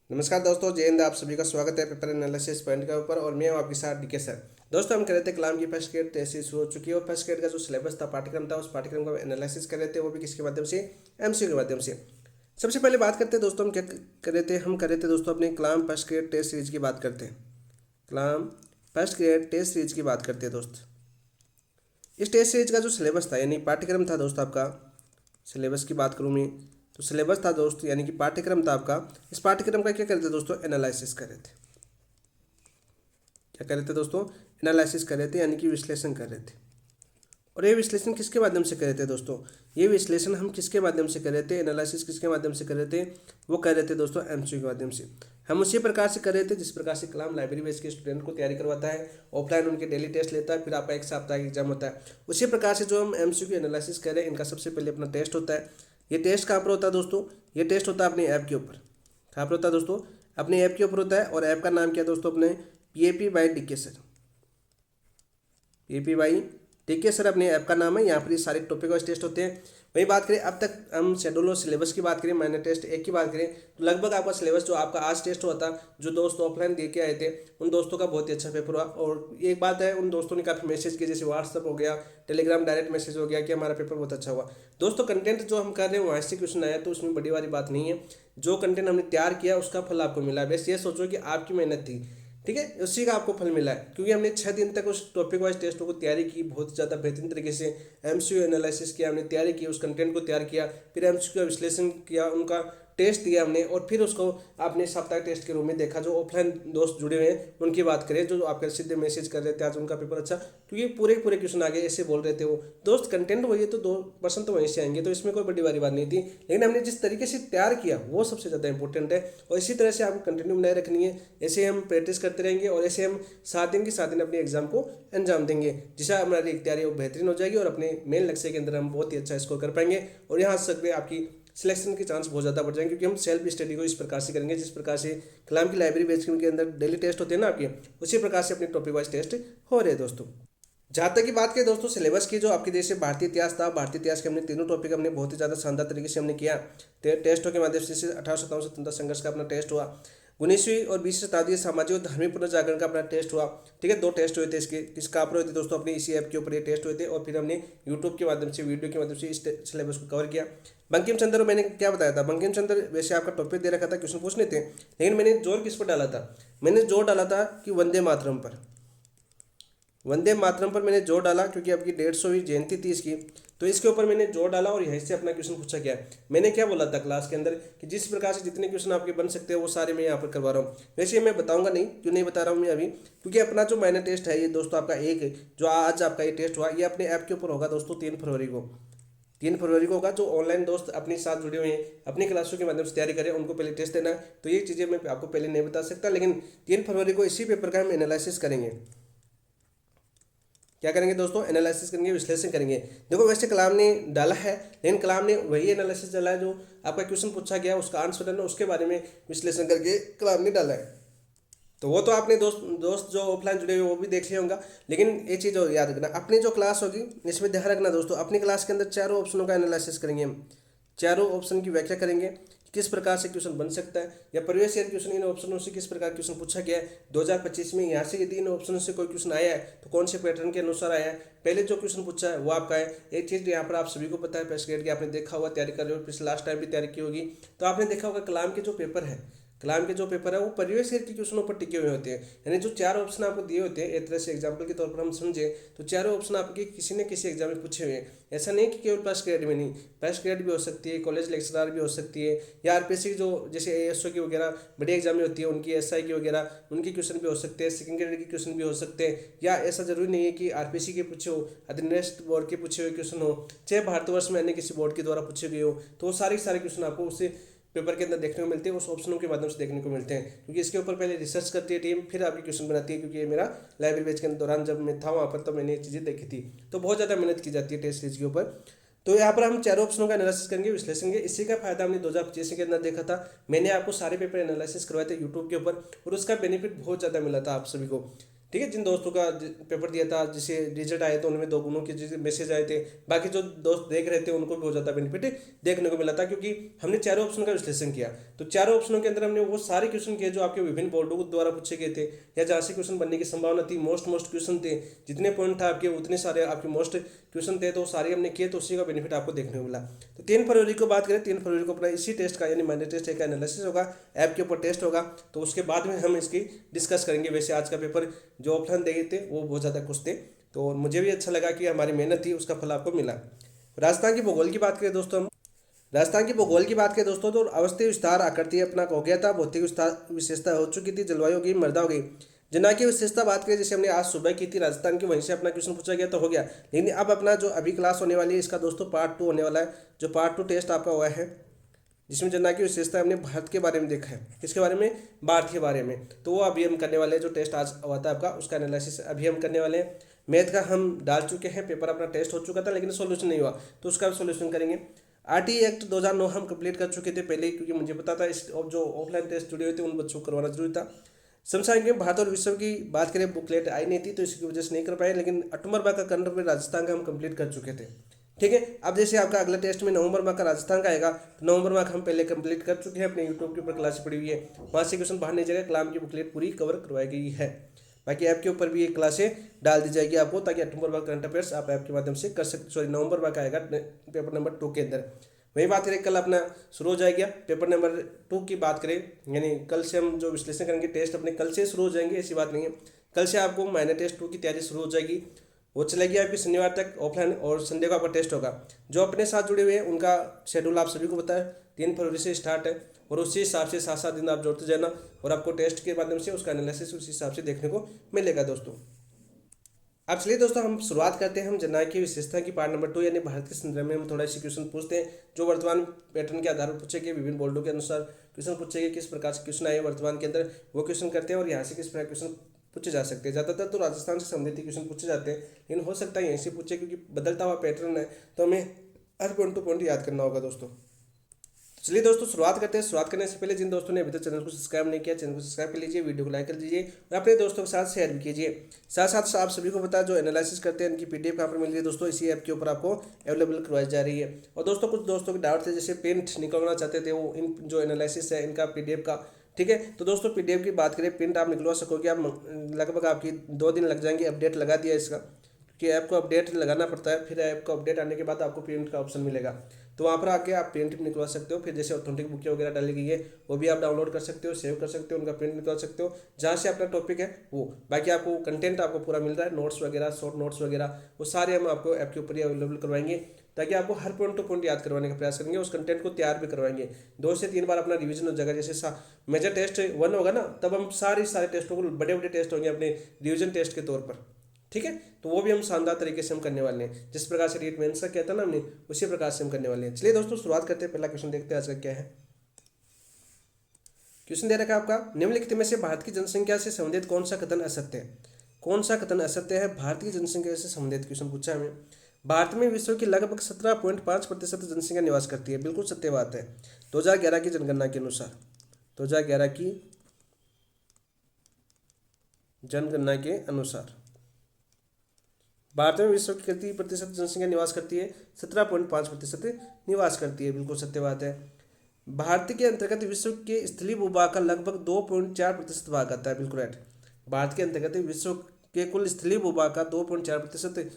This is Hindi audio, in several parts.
नमस्कार दोस्तों, जय हिंद। आप सभी का स्वागत है पेपर एनालिसिस पॉइंट के ऊपर और मैं हूं आपके साथ डीके सर। दोस्तों, हम कर रहे थे कलाम की फर्स्ट ग्रेड टेस्ट सीरीज शुरू हो चुकी है और फर्स्ट ग्रेड का जो सिलेबस था, पाठ्यक्रम था, उस पाठ्यक्रम का एनालिसिस कर रहे थे, वो भी किसके माध्यम से, एमसीक्यू के माध्यम से। सबसे पहले बात करते हैं दोस्तों, हम क्या कर रहे थे, हम कर रहे थे दोस्तों अपने कलाम फर्स्ट ग्रेड टेस्ट सीरीज की बात करते हैं। कलाम फर्स्ट ग्रेड टेस्ट सीरीज की बात करते हैं दोस्त। इस टेस्ट सीरीज का जो सिलेबस था यानी पाठ्यक्रम था दोस्त आपका, सिलेबस की बात करूँ मैं तो सिलेबस था दोस्त यानी कि पाठ्यक्रम था आपका। इस पाठ्यक्रम का क्या कर रहे थे दोस्तों, एनालिसिस कर रहे थे। क्या कर रहे थे दोस्तों, एनालिसिस कर रहे थे यानी कि विश्लेषण कर रहे थे। और ये विश्लेषण किसके माध्यम से कर रहे थे दोस्तों, ये विश्लेषण हम किसके माध्यम से कर रहे थे, एनालिसिस किसके माध्यम से कर रहे थे, वो कर रहे थे दोस्तों एमसीक्यू के माध्यम से। हम उसी प्रकार से कर रहे थे जिस प्रकार से कलाम लाइब्रेरी बेस के स्टूडेंट को तैयारी करवाता है, ऑफलाइन उनके डेली टेस्ट लेता है, फिर आपका एक साप्ताहिक एग्जाम होता है। उसी प्रकार से जो हम एमसीक्यू एनालिसिस कर रहे हैं, इनका सबसे पहले अपना टेस्ट होता है। ये टेस्ट कहाँ पर होता है दोस्तों, ये टेस्ट होता है अपने ऐप के ऊपर। कहाँ पर होता है दोस्तों, अपने ऐप के ऊपर होता है। और ऐप का नाम क्या है दोस्तों, अपने PAP by DK sir. PP by ठीक है सर, अपने ऐप का नाम है। यहाँ पर ये सारे टॉपिक वाइज टेस्ट होते हैं। वही बात करें, अब तक हम शेड्यूल और सिलेबस की बात करें, मैंने टेस्ट एक की बात करें तो लगभग आपका सिलेबस जो आपका आज टेस्ट हुआ था, जो दोस्त ऑफलाइन दे के आए थे, उन दोस्तों का बहुत ही अच्छा पेपर हुआ। और एक बात है, उन दोस्तों ने काफ़ी मैसेज किए, जैसे व्हाट्सअप हो गया, टेलीग्राम डायरेक्ट मैसेज हो गया कि हमारा पेपर बहुत अच्छा हुआ। दोस्तों, कंटेंट जो हम कर रहे हैं वहाँ से क्वेश्चन आया तो उसमें बड़ी वाली बात नहीं है। जो कंटेंट हमने तैयार किया उसका फल आपको मिला। बस ये सोचो कि आपकी मेहनत थी, ठीक है, उसी का आपको फल मिला है, क्योंकि हमने 6 दिन तक उस टॉपिक वाइज टेस्टों को तैयारी की, बहुत ज़्यादा बेहतरीन तरीके से एमसीक्यू एनालिसिस किया, हमने तैयारी की, उस कंटेंट को तैयार किया, फिर एमसीक्यू का विश्लेषण किया, उनका टेस्ट दिया हमने, और फिर उसको आपने साप्ताहिक टेस्ट के रूप में देखा। जो ऑफलाइन दोस्त जुड़े हुए हैं उनकी बात करें, जो आपके सीधे मैसेज कर रहे थे आज उनका पेपर अच्छा, क्योंकि पूरे पूरे क्वेश्चन आ गए ऐसे बोल रहे थे वो दोस्त। कंटेंट वही है तो 2% तो वहीं से आएंगे, तो इसमें कोई बड़ी वाली बात नहीं थी। लेकिन हमने जिस तरीके से तैयार किया वो सबसे ज़्यादा इंपॉर्टेंट है, और इसी तरह से आपको कंटिन्यू बनाए रखनी है। ऐसे हम प्रैक्टिस करते रहेंगे और ऐसे हम 7 दिन के 7 दिन अपने एग्जाम को अंजाम देंगे, जिससे हमारी तैयारी वो बेहतरीन हो जाएगी और अपने मेन लक्ष्य के अंदर हम बहुत ही अच्छा स्कोर कर पाएंगे। और यहाँ से आपकी सिलेक्शन के चांस बहुत ज़्यादा बढ़ जाएंगे, क्योंकि हम सेल्फ स्टडी को इस प्रकार से करेंगे जिस प्रकार से कलाम की लाइब्रेरी बेच के अंदर डेली टेस्ट होते हैं ना आपके, उसी प्रकार से अपने टॉपिक वाइज टेस्ट हो रहे हैं दोस्तों। जहाँ तक की बात करें दोस्तों सिलेबस की, जो आपके जैसे भारतीय इतिहास था, भारतीय इतिहास के हमने तीनों टॉपिक हमने बहुत ही ज़्यादा शानदार तरीके से हमने किया। टेस्टों के माध्यम से 1857 स्वतंत्रता संघर्ष का अपना टेस्ट हुआ। 19वीं और 20वीं शताब्दी सामाजिक और धार्मिक पुनर्जागरण का अपना टेस्ट हुआ। ठीक है, 2 टेस्ट हुए थे इसके। किस कहाँ पर हुए थे दोस्तों, अपने इसी ऐप के ऊपर ये टेस्ट हुए थे, और फिर हमने यूट्यूब के माध्यम से, वीडियो के माध्यम से इस सिलेबस को कवर किया। बंकिम चंद्र, मैंने क्या बताया था, बंकिम चंद्र वैसे आपका टॉपिक दे रखा था, क्वेश्चन पूछने थे, लेकिन मैंने जोर किस पर डाला था, मैंने जोर डाला था कि वंदे मातरम पर। वंदे मातरम पर मैंने जोर डाला, क्योंकि आपकी 150वीं जयंती थी इसकी, तो इसके ऊपर मैंने जोर डाला और यहीं से अपना क्वेश्चन पूछा गया। मैंने क्या बोला था क्लास के अंदर कि जिस प्रकार से जितने क्वेश्चन आपके बन सकते हैं वो सारे मैं यहाँ पर करवा रहा हूँ। वैसे मैं बताऊंगा नहीं, क्यों नहीं बता रहा हूँ मैं अभी, क्योंकि अपना जो माइनर टेस्ट है ये दोस्तों आपका एक है, जो आज आपका ये टेस्ट हुआ, ये अपने ऐप के ऊपर होगा दोस्तों 3 फरवरी को। 3 फरवरी को होगा। जो ऑनलाइन दोस्त अपने साथ जुड़े हुए हैं, अपनी क्लासों के माध्यम से तैयारी करें, उनको पहले टेस्ट देना है। तो ये चीज़ें मैं आपको पहले नहीं बता सकता, लेकिन 3 फरवरी को इसी पेपर का हम एनालिसिस करेंगे। क्या करेंगे दोस्तों, एनालिसिस करेंगे, विश्लेषण करेंगे। देखो, वैसे कलाम ने डाला है, लेकिन कलाम ने वही एनालिसिस डाला है जो आपका क्वेश्चन पूछा गया, उसका आंसर है ना, उसके बारे में विश्लेषण करके कलाम ने डाला है। तो वो तो आपने दोस्त दोस्त जो ऑफलाइन जुड़े हुए वो भी देख लिया होगा। लेकिन ये चीज़ याद रखना, अपनी जो क्लास होगी इसमें ध्यान रखना दोस्तों, अपनी क्लास के अंदर चारों ऑप्शनों का एनालिसिस करेंगे हम, चारों ऑप्शन की व्याख्या करेंगे, किस प्रकार से क्वेश्चन बन सकता है, या प्रीवियस ईयर क्वेश्चन इन ऑप्शनों से किस प्रकार क्वेश्चन पूछा गया है 2025 में। यहाँ से यदि इन ऑप्शन से कोई क्वेश्चन आया है तो कौन से पैटर्न के अनुसार आया है, पहले जो क्वेश्चन पूछा है वो आपका है। एक चीज़ यहाँ पर आप सभी को पता है, फर्स्ट ग्रेड की आपने देखा होगा, तैयारी कर रहे हो, पिछले लास्ट टाइम भी तैयारी की होगी, तो आपने देखा होगा कलाम के जो पेपर है, कलाम के जो पेपर है वो प्रीवियस ईयर के क्वेश्चनों पर टिके हुए होते हैं। यानी जो 4 ऑप्शन आपको दिए होते हैं, एक तरह से एग्जाम्पल के तौर पर हम समझे तो चारों ऑप्शन आपके किसी न किसी एग्जाम में पूछे हुए हैं। ऐसा नहीं कि केवल फर्स्ट ग्रेड में नहीं, फर्स्ट ग्रेड भी हो सकती है, कॉलेज लेक्चरर भी हो सकती है, या आरपीएससी की जो जैसे एएसओ की वगैरह बड़ी एग्जाम में होती है, उनकी एसआई की वगैरह उनके क्वेश्चन भी हो सकते हैं, सेकंड ग्रेड के क्वेश्चन भी हो सकते हैं। या ऐसा जरूरी नहीं है कि आरपीएससी के पूछे हो, अधीनस्थ बोर्ड के पूछे हुए क्वेश्चन हो, चाहे भारतवर्ष में अन्य किसी बोर्ड के द्वारा पूछे गए हो, तो वो सारे सारे क्वेश्चन आपको उससे पेपर के अंदर देखने को मिलते हैं, उस ऑप्शनों के माध्यम से देखने को मिलते हैं। क्योंकि इसके ऊपर पहले रिसर्च करती है टीम, फिर आपकी क्वेश्चन बनाती है। क्योंकि ये मेरा लाइब्रेरी बेच के दौरान जब मैं था वहाँ पर, तो मैंने ये चीज़ें देखी थी, तो बहुत ज़्यादा मेहनत की जाती है टेस्ट सीरीज के ऊपर। तो यहाँ पर हम चारों ऑप्शनों का एनालिसिस करेंगे, विश्लेषण करेंगे। इसी का फायदा हमने 2025 के अंदर देखा था, मैंने आपको सारे पेपर एनालिसिस करवाए थे यूट्यूब के ऊपर, और उसका बेनिफिट बहुत ज़्यादा मिला था आप सभी को। ठीक है। जिन दोस्तों का पेपर दिया था, जिसे रिजल्ट आए थे, उनमें 2 गुणों के जैसे मैसेज आए थे, बाकी जो दोस्त देख रहे थे उनको भी बहुत ज़्यादा बेनिफिट देखने को मिला था, क्योंकि हमने चारों ऑप्शन का विश्लेषण किया। तो चारों ऑप्शनों के अंदर हमने वो सारे क्वेश्चन किए जो आपके विभिन्न बोर्डों द्वारा पूछे गए थे, या जहाँ से क्वेश्चन बनने की संभावना थी। मोस्ट क्वेश्चन थे, जितने पॉइंट था आपके उतने सारे आपके मोस्ट क्वेश्चन थे, तो सारे हमने किए, तो उसी का बेनिफिट आपको देखने को मिला। तो 3 फरवरी को बात करें, 3 फरवरी को अपना इसी टेस्ट का यानी माइनर टेस्ट का एनालिसिस होगा, ऐप के ऊपर टेस्ट होगा। तो उसके बाद में हम इसकी डिस्कस करेंगे। वैसे आज का पेपर जो ऑफलाइन दे थे वो बहुत ज़्यादा कुछ थे, तो मुझे भी अच्छा लगा कि हमारी मेहनत थी उसका फल आपको मिला। राजस्थान की भूगोल की बात करें दोस्तों, हम राजस्थान की भूगोल की बात करें दोस्तों, तो अवस्थी विस्तार आकृति अपना हो गया था, भौतिक विस्तार विशेषता हो चुकी थी, जलवायु की मृदा हो गई। जना की विशेषता बात करें, जैसे हमने आज सुबह की थी राजस्थान की, वहीं से अपना क्वेश्चन पूछा गया तो हो गया। लेकिन अब अपना जो अभी क्लास होने वाली है इसका दोस्तों पार्ट 2 होने वाला है, जो पार्ट 2 टेस्ट आपका हुआ है, जिसमें जना की विशेषता हमने भारत के बारे में देखा है। किसके बारे में? भारत के बारे में। तो वो अभी हम करने वाले हैं, जो टेस्ट आज हुआ था आपका उसका एनालिसिस अभी हम करने वाले हैं। मैथ का हम डाल चुके हैं, पेपर अपना टेस्ट हो चुका था लेकिन सोल्यूशन नहीं हुआ, तो उसका सोल्यूशन करेंगे। आरटीई एक्ट 2009 हम कंप्लीट कर चुके थे पहले ही, क्योंकि मुझे पता था इस जो ऑफलाइन टेस्ट जुड़े हुए थे उन बच्चों को करवाना जरूरी था। समसामयिक में भारत और विश्व की बात करें, बुकलेट आई नहीं थी तो इसकी वजह से नहीं कर पाए, लेकिन अक्टूबर माह का करंट अफेयर राजस्थान का हम कंप्लीट कर चुके थे। ठीक है। अब जैसे आपका अगला टेस्ट में नवंबर माह का राजस्थान का आएगा, तो नवंबर माह का हम पहले कंप्लीट कर चुके हैं, अपने यूट्यूब के ऊपर क्लास पड़ी हुई है, वहाँ से क्वेश्चन बाहर नहीं जाएगा, कलाम की बुकलेट पूरी कवर करवाई गई है। बाकी ऐप के ऊपर भी एक क्लासें डाल दी जाएगी आपको, ताकि अक्टूबर माह करंट अफेयर्स आप ऐप के माध्यम से कर सकते। सॉरी, नवंबर माह का आएगा पेपर नंबर 2 के अंदर। वही बात करें, कल अपना शुरू हो जाएगा पेपर नंबर 2 की बात करें, यानी कल से हम जो विश्लेषण करेंगे टेस्ट अपने कल से शुरू हो जाएंगे, ऐसी बात नहीं है। कल से आपको माइनर टेस्ट 2 की तैयारी शुरू हो जाएगी, वो चलेगी आपकी शनिवार तक ऑफलाइन, और संडे को आपका टेस्ट होगा। जो अपने साथ जुड़े हुए हैं उनका शेड्यूल आप सभी को पता है, 3 फरवरी से स्टार्ट है, और उसी हिसाब से 7-7 दिन आप जोड़ते जाना, और आपको टेस्ट के माध्यम से उसका एनालिसिस उसी हिसाब से देखने को मिलेगा दोस्तों। अब चलिए दोस्तों हम शुरुआत करते हैं, हम जननायक की विशेषता की पार्ट नंबर 2 यानी भारत के संदर्भ में हम थोड़ा सी क्वेश्चन पूछते हैं, जो वर्तमान पैटर्न के आधार पर पूछे गए, विभिन्न बोर्डों के अनुसार क्वेश्चन पूछे गए, किस प्रकार से क्वेश्चन आए वर्तमान के अंदर वो क्वेश्चन करते हैं, और यहाँ से किस प्रकार क्वेश्चन पूछे जा सकते हैं। ज़्यादातर तो राजस्थान से संबंधित क्वेश्चन पूछे जाते हैं, लेकिन हो सकता है यहीं से पूछे, क्योंकि बदलता हुआ पैटर्न है, तो हमें हर पॉइंट टू पॉइंट याद करना होगा दोस्तों। चलिए दोस्तों शुरुआत करते हैं। शुरुआत करने से पहले जिन दोस्तों ने अभी तक चैनल को सब्सक्राइब नहीं किया, चैनल को सब्सक्राइब कर लीजिए, वीडियो को लाइक कर दीजिए, और अपने दोस्तों के साथ शेयर भी कीजिए। साथ साथ आप सभी को पता है, जो एनालिसिस करते हैं इनकी पीडीएफ कहाँ पर मिल रही है दोस्तों, इसी ऐप के ऊपर आपको अवेलेबल करवाई जा रही है। और दोस्तों कुछ दोस्तों के डाउट थे, जैसे प्रिंट निकलवाना चाहते थे, वो इन जो एनालिसिस है इनका पीडीएफ का, ठीक है। तो दोस्तों पीडीएफ की बात करें, प्रिंट आप निकलवा सकोगे, आप लगभग आपकी 2 दिन लग जाएंगे। अपडेट लगा दिया इसका, कि ऐप को अपडेट लगाना पड़ता है, फिर ऐप को अपडेट आने के बाद आपको प्रिंट का ऑप्शन मिलेगा, तो वहाँ पर आके आप प्रिंट निकलवा सकते हो। फिर जैसे ऑथेंटिक बुकें वगैरह डाली गई है वो भी आप डाउनलोड कर सकते हो, सेव कर सकते हो, उनका प्रिंट निकलवा सकते हो, जहाँ से अपना टॉपिक है वो। बाकी आपको कंटेंट आपको पूरा मिल रहा है, नोट्स वगैरह, शॉर्ट नोट्स वगैरह, वो सारे हम आपको ऐप के ऊपर ही अवेलेबल करवाएंगे, ताकि आपको हर पॉइंट टू पॉइंट याद करवाने का प्रयास करेंगे। उस कंटेंट को तैयार भी करवाएंगे, 2 से 3 बार अपना रिवीजन हो जाएगा। जैसे मेजर टेस्ट 1 होगा ना, तब हम सारे टेस्टों को, बड़े बड़े टेस्ट होंगे अपने रिवीजन टेस्ट के तौर पर, ठीक है। तो वो भी हम शानदार तरीके से हम करने वाले हैं, जिस प्रकार से रीट मेंस का कहता ना हमने, उसी प्रकार से हम करने वाले हैं। चलिए दोस्तों शुरुआत करते हैं, पहला क्वेश्चन देखते हैं आज का क्या है। क्वेश्चन दे रखा है आपका, निम्नलिखित में से भारत की जनसंख्या से संबंधित कौन सा कथन असत्य है? कौन सा कथन असत्य है? भारत की जनसंख्या से संबंधित क्वेश्चन पूछा है हमें। भारत में विश्व की लगभग 17.5% जनसंख्या निवास करती है, बिल्कुल सत्य बात है। 2011 की जनगणना के अनुसार, 2011 की जनगणना के अनुसार भारत में विश्व की कितनी प्रतिशत जनसंख्या निवास करती है? 17.5% निवास करती है, बिल्कुल सत्य बात है। भारत के अंतर्गत विश्व के स्थलीय भूभाग का लगभग 2.4% भाग आता है, बिल्कुल राइट। भारत के अंतर्गत विश्व के कुल स्थलीय भूभाग का 2.4%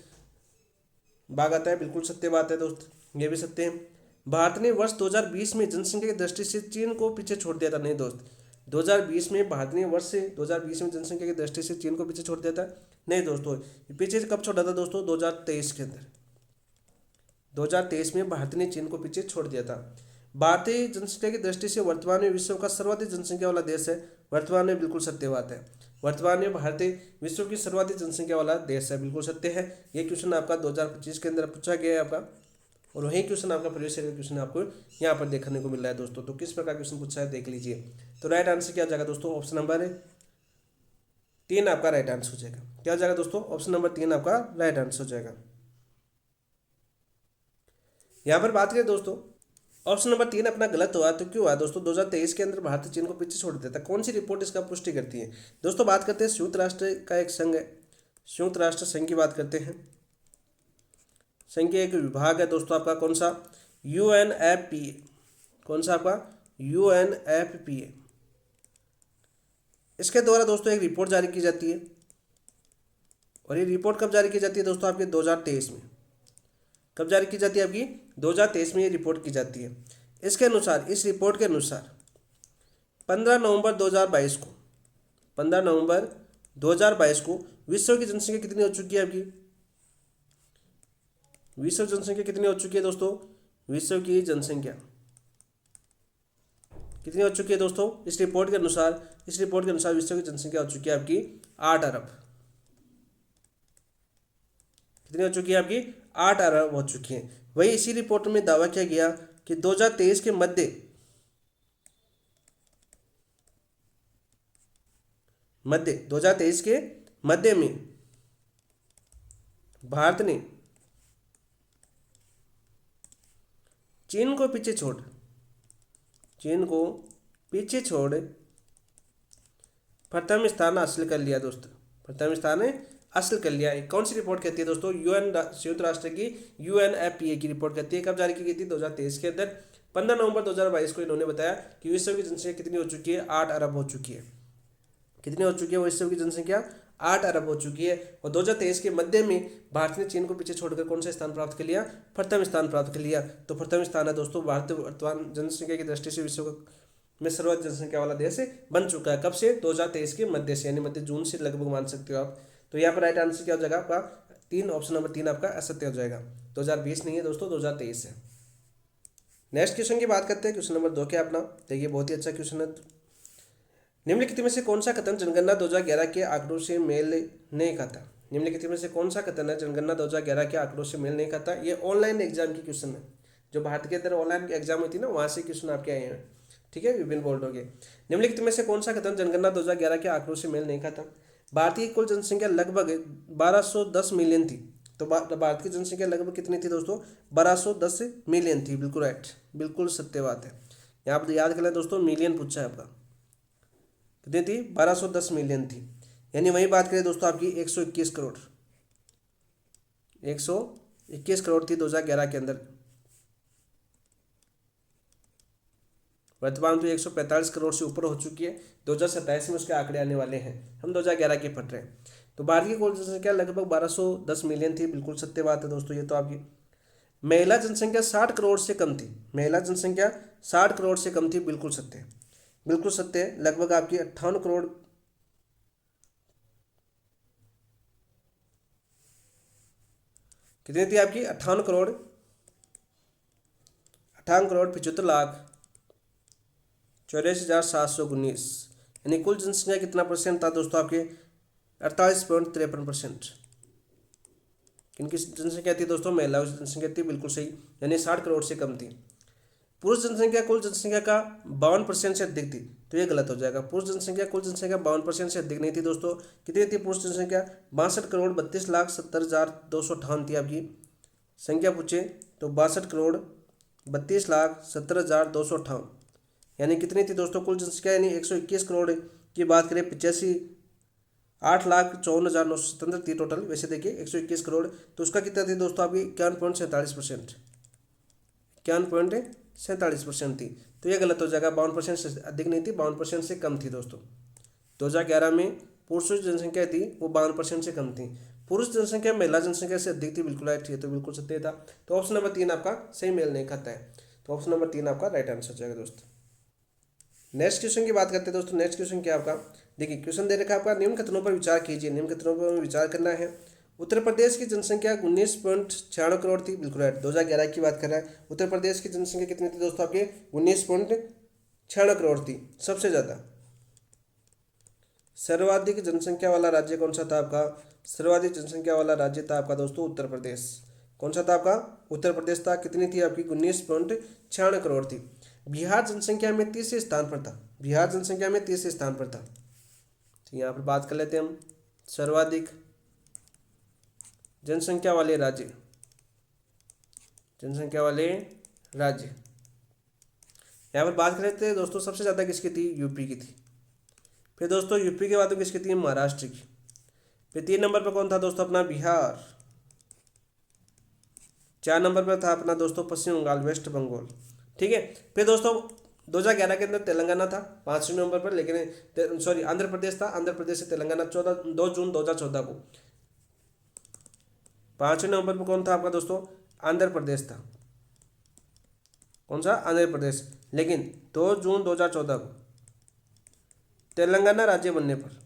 भाग आता है, बिल्कुल सत्य बात है दोस्त, ये भी सत्य है। भारत ने वर्ष 2020 में जनसंख्या की दृष्टि से चीन को पीछे छोड़ दिया था, नहीं दोस्त। 2020 में भारत ने 2020 में जनसंख्या की दृष्टि से चीन को पीछे छोड़ दिया था, नहीं दोस्तों। पीछे कब छोड़ा था दोस्तों? 2023 के अंदर, 2023 में भारत ने चीन को पीछे छोड़ दिया था। भारतीय जनसंख्या की दृष्टि से वर्तमान में विश्व का सर्वाधिक जनसंख्या वाला देश है, वर्तमान में, बिल्कुल सत्य बात है। वर्तमान में भारत विश्व की सर्वाधिक जनसंख्या वाला देश है, बिल्कुल सत्य है। ये क्वेश्चन आपका 2025 के अंदर पूछा गया है आपका, और वही क्वेश्चन आपका प्रीवियस ईयर क्वेश्चन आपको यहाँ पर देखने को मिल रहा है दोस्तों। तो किस प्रकार क्वेश्चन पूछा है देख लीजिए। तो राइट आंसर क्या जाएगा दोस्तों? ऑप्शन नंबर 3 आपका राइट आंसर हो जाएगा। क्या हो जाएगा दोस्तों? ऑप्शन नंबर 3 आपका राइट आंसर हो जाएगा। यहाँ पर बात करें दोस्तों ऑप्शन नंबर 3 अपना गलत हुआ, तो क्यों हुआ दोस्तों? 2023 के अंदर भारत चीन को पीछे छोड़ देता। कौन सी रिपोर्ट इसका पुष्टि करती है? दोस्तों बात करते हैं संयुक्त राष्ट्र का एक संघ है, संयुक्त राष्ट्र संघ की बात करते हैं। संघ के एक विभाग है दोस्तों आपका, कौन सा? UNFPA। कौन सा आपका? UNFPA। इसके द्वारा दोस्तों एक रिपोर्ट जारी की जाती है, और ये रिपोर्ट कब जारी की जाती है दोस्तों? आपके 2023 में। कब जारी की जाती है? आपकी 2023 में ये रिपोर्ट की जाती है। इसके अनुसार, इस रिपोर्ट के अनुसार 15 नवंबर 2022 को 15 नवंबर 2022 को विश्व की जनसंख्या कितनी हो चुकी है आपकी? विश्व जनसंख्या कितनी हो चुकी है दोस्तों? विश्व की जनसंख्या कितनी हो चुकी है दोस्तों? इस रिपोर्ट के अनुसार, विश्व की जनसंख्या हो चुकी है आपकी 8 अरब। कितनी हो चुकी है आपकी? 8 अरब हो चुकी है। वही इसी रिपोर्ट में दावा किया गया कि 2023 के मध्य 2023 के मध्य में भारत ने चीन को पीछे छोड़ प्रथम स्थान हासिल कर लिया दोस्तों। प्रथम स्थान हासिल कर लिया। कौन सी रिपोर्ट कहती है दोस्तों? संयुक्त राष्ट्र की UNFPA की रिपोर्ट कहती है। कब जारी की गई थी? 2023 के अंदर 15 नवंबर 2022 को इन्होंने बताया कि विश्व की जनसंख्या कितनी हो चुकी है? 8 अरब हो चुकी है। कितनी हो चुकी है विश्व की जनसंख्या? 8 अरब हो चुकी है। और 2023 के मध्य में भारत ने चीन को पीछे छोड़कर कौन सा स्थान प्राप्त कर लिया? प्रथम स्थान प्राप्त कर लिया। तो प्रथम स्थान है दोस्तों। भारत वर्तमान जनसंख्या की दृष्टि से विश्व में सर्वाधिक जनसंख्या वाला देश बन चुका है। कब से? 2023 के मध्य से, यानी मध्य जून से लगभग मान सकते हो आप। तो यहाँ पर राइट आंसर क्या हो जाएगा आपका? 3, ऑप्शन नंबर 3 आपका असत्य हो जाएगा। 2020 नहीं है दोस्तों, 2023 है। नेक्स्ट क्वेश्चन की बात करते हैं। क्वेश्चन नंबर 2 क्या अपना? देखिए बहुत ही अच्छा क्वेश्चन है। निम्नलिखित में से कौन सा कथन जनगणना 2011 के आंकड़ों से मेल नहीं खाता? निम्नलिखित में से कौन सा कथन है जनगणना 2011 के आंकड़ों से मेल नहीं खाता? ये ऑनलाइन एग्जाम की क्वेश्चन है। जो भारत के अंदर ऑनलाइन एग्जाम होती है ना, वहाँ से क्वेश्चन आपके आए हैं। ठीक है, विभिन्न बोर्डों के। निम्नलिखित में से कौन सा कथन जनगणना 2011 के आंकड़ों से मेल नहीं खाता? भारतीय कुल जनसंख्या लगभग 1210 मिलियन थी। तो भारत की जनसंख्या लगभग कितनी थी दोस्तों? 1210 मिलियन थी। बिल्कुल राइट, बिल्कुल सत्य बात है। यहाँ पर याद कर लें दोस्तों, मिलियन पूछा है आपका। कितनी थी? 1210 मिलियन थी। यानी वही बात करें दोस्तों आपकी 121 करोड़ 121 करोड़ थी 2011 के अंदर। वर्तमान तो 145 करोड़ से ऊपर हो चुकी है। 2027 में उसके आंकड़े आने वाले हैं। हम 2011 के पढ़ रहे हैं। तो भारत की कुल जनसंख्या लगभग 1210 मिलियन थी। बिल्कुल सत्य बात है दोस्तों ये तो आपकी। महिला जनसंख्या 60 करोड़ से कम थी। महिला जनसंख्या 60 करोड़ से कम थी। बिल्कुल सत्य, बिल्कुल सत्य। लगभग आपकी 58 करोड़ कितनी थी आपकी? 58 करोड़ 75 लाख 84,719। यानी कुल जनसंख्या कितना परसेंट था दोस्तों आपके? 48.53%। किनकी जनसंख्या थी दोस्तों? महिलाओं की जनसंख्या थी। बिल्कुल सही, यानी 60 करोड़ से कम थी। पुरुष जनसंख्या कुल जनसंख्या का 52% से अधिक थी। तो ये गलत हो जाएगा। पुरुष जनसंख्या कुल जनसंख्या 52% से अधिक नहीं थी दोस्तों। कितनी थी पुरुष जनसंख्या? 62,32,70,258 थी आपकी संख्या पूछे तो 62,32,70,258। यानी कितनी थी दोस्तों कुल जनसंख्या? यानी 121 करोड़ की बात करें 8,54,977 थी टोटल। वैसे देखिए 121 करोड़, तो उसका कितना थी दोस्तों आपकी? 51.47%। 51.47% थी। तो ये गलत हो जाएगा। 52% से अधिक नहीं थी, 52% से कम थी दोस्तों। 2011 में पुरुषों की जनसंख्या थी वो 52% से कम थी। पुरुष जनसंख्या महिला जनसंख्या से अधिक थी। बिल्कुल राइट, ये तो बिल्कुल सत्य था। तो ऑप्शन नंबर 3 आपका सही मेल नहीं खाता है। तो ऑप्शन नंबर 3 आपका राइट आंसर हो जाएगा दोस्तों। नेक्स्ट क्वेश्चन की बात करते हैं दोस्तों। नेक्स्ट क्वेश्चन क्या आपका? देखिए क्वेश्चन दे रखा है आपका, निम्न कथनों पर विचार कीजिए। निम्न कथनों पर विचार करना है। उत्तर प्रदेश की जनसंख्या 19.96 करोड़ थी। बिल्कुल राइट, 2011 की बात कर रहा है। उत्तर प्रदेश की जनसंख्या कितनी थी दोस्तों आपके? 19.96 करोड़ थी। सबसे ज़्यादा सर्वाधिक जनसंख्या वाला राज्य कौन सा था आपका? सर्वाधिक जनसंख्या वाला राज्य था आपका दोस्तों उत्तर प्रदेश। कौन सा था आपका? उत्तर प्रदेश था। कितनी थी आपकी? 19.96 करोड़ थी। बिहार जनसंख्या में तीसरे स्थान पर था। बिहार जनसंख्या में तीसरे स्थान पर था। तो यहाँ पर बात कर लेते हैं हम सर्वाधिक जनसंख्या वाले राज्य। जनसंख्या वाले राज्य यहाँ पर बात करें तो दोस्तों सबसे ज़्यादा किसकी थी, यूपी की थी। फिर दोस्तों यूपी के बाद में किसकी थी, महाराष्ट्र की। फिर 3 नंबर पर कौन था दोस्तों, अपना बिहार। 4 नंबर पर था अपना दोस्तों पश्चिम बंगाल, वेस्ट बंगाल। ठीक है। फिर दोस्तों 2011 के अंदर तेलंगाना था 5वें नंबर पर, लेकिन सॉरी आंध्र प्रदेश था, आंध्र प्रदेश से तेलंगाना 2 जून 2014 को। 5वें नंबर पर कौन था आपका दोस्तों, आंध्र प्रदेश था। कौन सा, आंध्र प्रदेश। लेकिन 2 जून 2014 को तेलंगाना राज्य बनने पर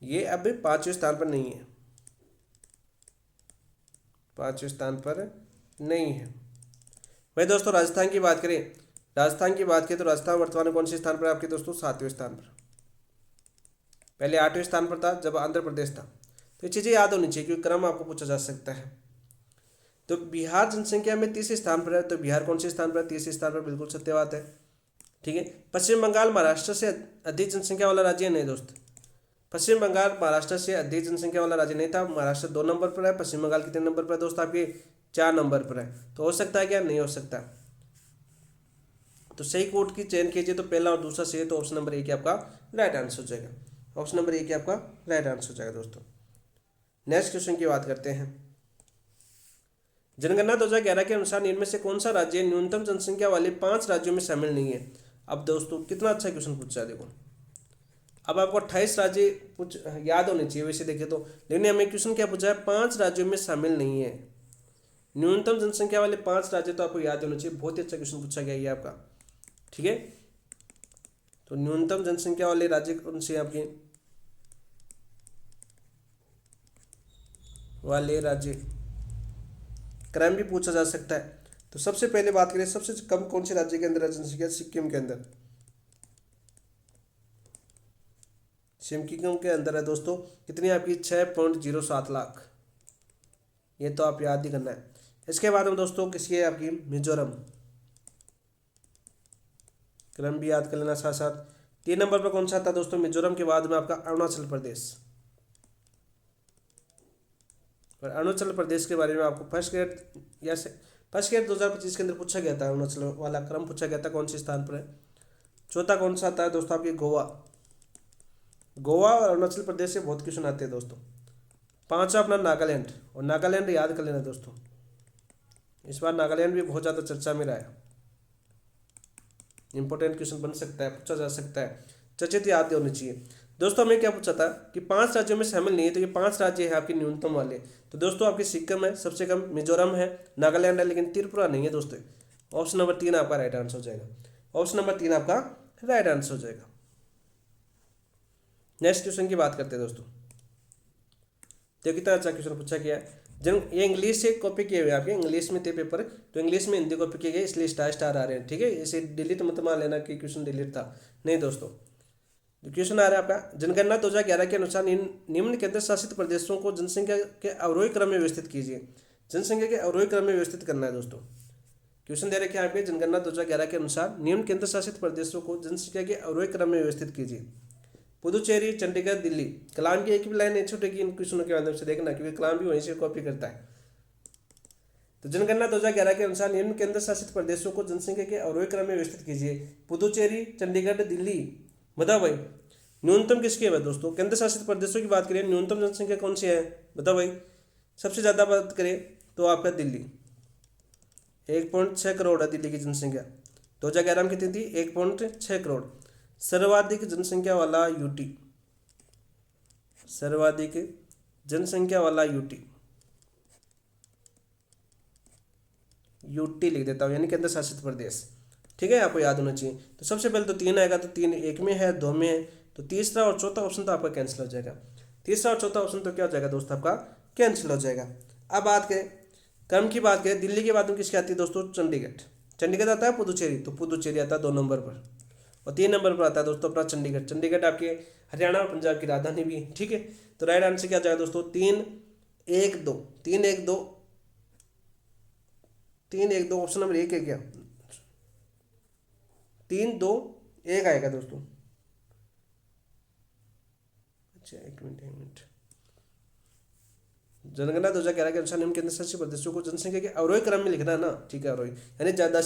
ये अभी 5वें स्थान पर नहीं है, 5वें स्थान पर नहीं है। भाई दोस्तों राजस्थान की बात करें, तो राजस्थान वर्तमान में कौन से स्थान पर है आपके दोस्तों, 7वें स्थान पर। पहले 8वें स्थान पर था जब आंध्र प्रदेश था। तो ये चीज़ें याद होनी चाहिए क्योंकि क्रम आपको पूछा जा सकता है। तो बिहार जनसंख्या में 30वें स्थान पर है, तो बिहार कौन से स्थान पर है, 30वें स्थान पर, बिल्कुल सत्य बात है। ठीक है। पश्चिम बंगाल महाराष्ट्र से अधिक जनसंख्या वाला राज्य नहीं दोस्त, पश्चिम बंगाल महाराष्ट्र से अधिक जनसंख्या वाला राज्य नहीं था। महाराष्ट्र 2 नंबर पर है, पश्चिम बंगाल कितने नंबर पर है दोस्त आपके, 4 नंबर पर है। तो हो सकता है क्या, नहीं हो सकता। तो सही कोड की चयन कीजिए, तो पहला और दूसरा सही है, तो ऑप्शन नंबर ए आपका राइट आंसर हो जाएगा। ऑप्शन नंबर ए आपका राइट आंसर हो जाएगा दोस्तों। नेक्स्ट क्वेश्चन की बात करते हैं। जनगणना 2011 के अनुसार इनमें से कौन सा राज्य न्यूनतम जनसंख्या वाले 5 राज्यों में शामिल नहीं है। अब दोस्तों कितना अच्छा क्वेश्चन पूछा है, देखो अब आपको 28 राज्य कुछ याद होने चाहिए वैसे देखे तो, लेकिन हमें क्वेश्चन क्या पूछा है, 5 राज्यों में शामिल नहीं है। न्यूनतम जनसंख्या वाले 5 राज्य तो आपको याद होने चाहिए। बहुत ही अच्छा क्वेश्चन पूछा गया ये आपका। ठीक है। तो न्यूनतम जनसंख्या वाले राज्य कौन से आपके, वाले राज्य क्रम भी पूछा जा सकता है। तो सबसे पहले बात करें, सबसे कम कौन से राज्य के अंदर है जनसंख्या, सिक्किम के अंदर। सिक्किम के अंदर है दोस्तों, कितनी आपकी 6.07 लाख। ये तो आप याद ही करना है। इसके बाद में दोस्तों किसकी है आपकी, मिजोरम। क्रम भी याद कर लेना साथ साथ। 3 नंबर पर कौन सा था दोस्तों, मिजोरम के बाद में आपका अरुणाचल प्रदेश। और अरुणाचल प्रदेश के बारे में आपको फर्स्ट ग्रेड 2025 के अंदर पूछा गया था, अरुणाचल वाला क्रम पूछा गया था, कौन से स्थान पर है। चौथा कौन सा आता है दोस्तों आपके, गोवा और अरुणाचल प्रदेश से बहुत क्वेश्चन आते हैं दोस्तों। 5वां अपना नागालैंड, और नागालैंड याद कर लेना दोस्तों, इस बार नागालैंड भी बहुत ज़्यादा चर्चा में रहा है। इंपॉर्टेंट क्वेश्चन बन सकता है, पूछा जा सकता है, चर्चित याद होनी चाहिए। दोस्तों हमें क्या पूछा था कि 5 राज्यों में शामिल नहीं है, तो ये 5 राज्य है आपके न्यूनतम वाले। तो दोस्तों आपकी सिक्किम है सबसे कम, मिजोरम है, नागालैंड है, लेकिन त्रिपुरा नहीं है दोस्तों। ऑप्शन नंबर 3 आपका राइट आंसर हो जाएगा। ऑप्शन नंबर 3 आपका राइट आंसर हो जाएगा। नेक्स्ट क्वेश्चन की बात करते हैं दोस्तों। तो कितना अच्छा क्वेश्चन पूछा गया है। ये इंग्लिश से कॉपी किए हुए आपके, इंग्लिश में थे पेपर, तो इंग्लिश में हिंदी कॉपी किए गए, इसलिए स्टार स्टार आ रहे हैं। ठीक है, इसे डिलीट मत मान लेना कि क्वेश्चन डिलीट था, नहीं दोस्तों। क्वेश्चन आ रहा है आपका, जनगणना 2011 के अनुसार निम्न केंद्र शासित प्रदेशों को जनसंख्या के अवरोही क्रम में व्यवस्थित कीजिए। जनसंख्या के अवरोही क्रम में व्यवस्थित करना है दोस्तों। क्वेश्चन दे रखे हैं आपके, जनगणना 2011 के अनुसार निम्न केंद्र शासित प्रदेशों को जनसंख्या के अवरोही क्रम में व्यवस्थित कीजिए। पुदुचेरी, चंडीगढ़, दिल्ली। कलाम की एक भी लाइन नहीं छूटेगी इन क्वेश्चनों के माध्यम से, देखना क्योंकि कलाम भी वहीं से कॉपी करता है। तो जनगणना 2011 के अनुसार निम्न केंद्र शासित प्रदेशों को जनसंख्या के अवरोही क्रम में व्यवस्थित कीजिए। पुदुचेरी, चंडीगढ़, दिल्ली। बताओ भाई न्यूनतम किसकी है दोस्तों, केंद्र शासित प्रदेशों की बात करें, न्यूनतम जनसंख्या कौन सी है, बताओ भाई। सबसे ज़्यादा बात करें तो आपका दिल्ली, 1.6 करोड़ है दिल्ली की जनसंख्या। 2011 में कितनी थी, 1.6 करोड़। सर्वाधिक जनसंख्या वाला यूटी, सर्वाधिक जनसंख्या वाला यूटी लिख देता हूँ, यानी केंद्र शासित प्रदेश। ठीक है, आपको याद होना चाहिए। तो सबसे पहले तो 3 आएगा, तो 3 एक में है, 2 में है, तो तीसरा और चौथा ऑप्शन तो आपका कैंसिल हो जाएगा। तीसरा और चौथा ऑप्शन तो क्या हो जाएगा दोस्त, आपका कैंसिल हो जाएगा। अब बात करें क्रम की, बात करें दिल्ली के बाद में किसकी आती है दोस्तों, चंडीगढ़। चंडीगढ़ आता है पुदुचेरी, तो पुदुचेरी आता है 2 नंबर पर, और 3 नंबर पर आता है दोस्तों अपना चंडीगढ़। चंडीगढ़ आपके हरियाणा और पंजाब की राजधानी भी है। ठीक है, तो राइट आंसर क्या जाएगा दोस्तों, 3-1-2, 3-1-2, 3-1-2, ऑप्शन नंबर 1 है क्या, 3-2-1 आएगा दोस्तों, अच्छा एक मिनट। जनगणना 2011 के अनुसार निम्न केंद्र शासित प्रदेशों को जनसंख्या के अवरोही क्रम में लिखना है ना, ठीक है, अवरोही यानी ज़्यादा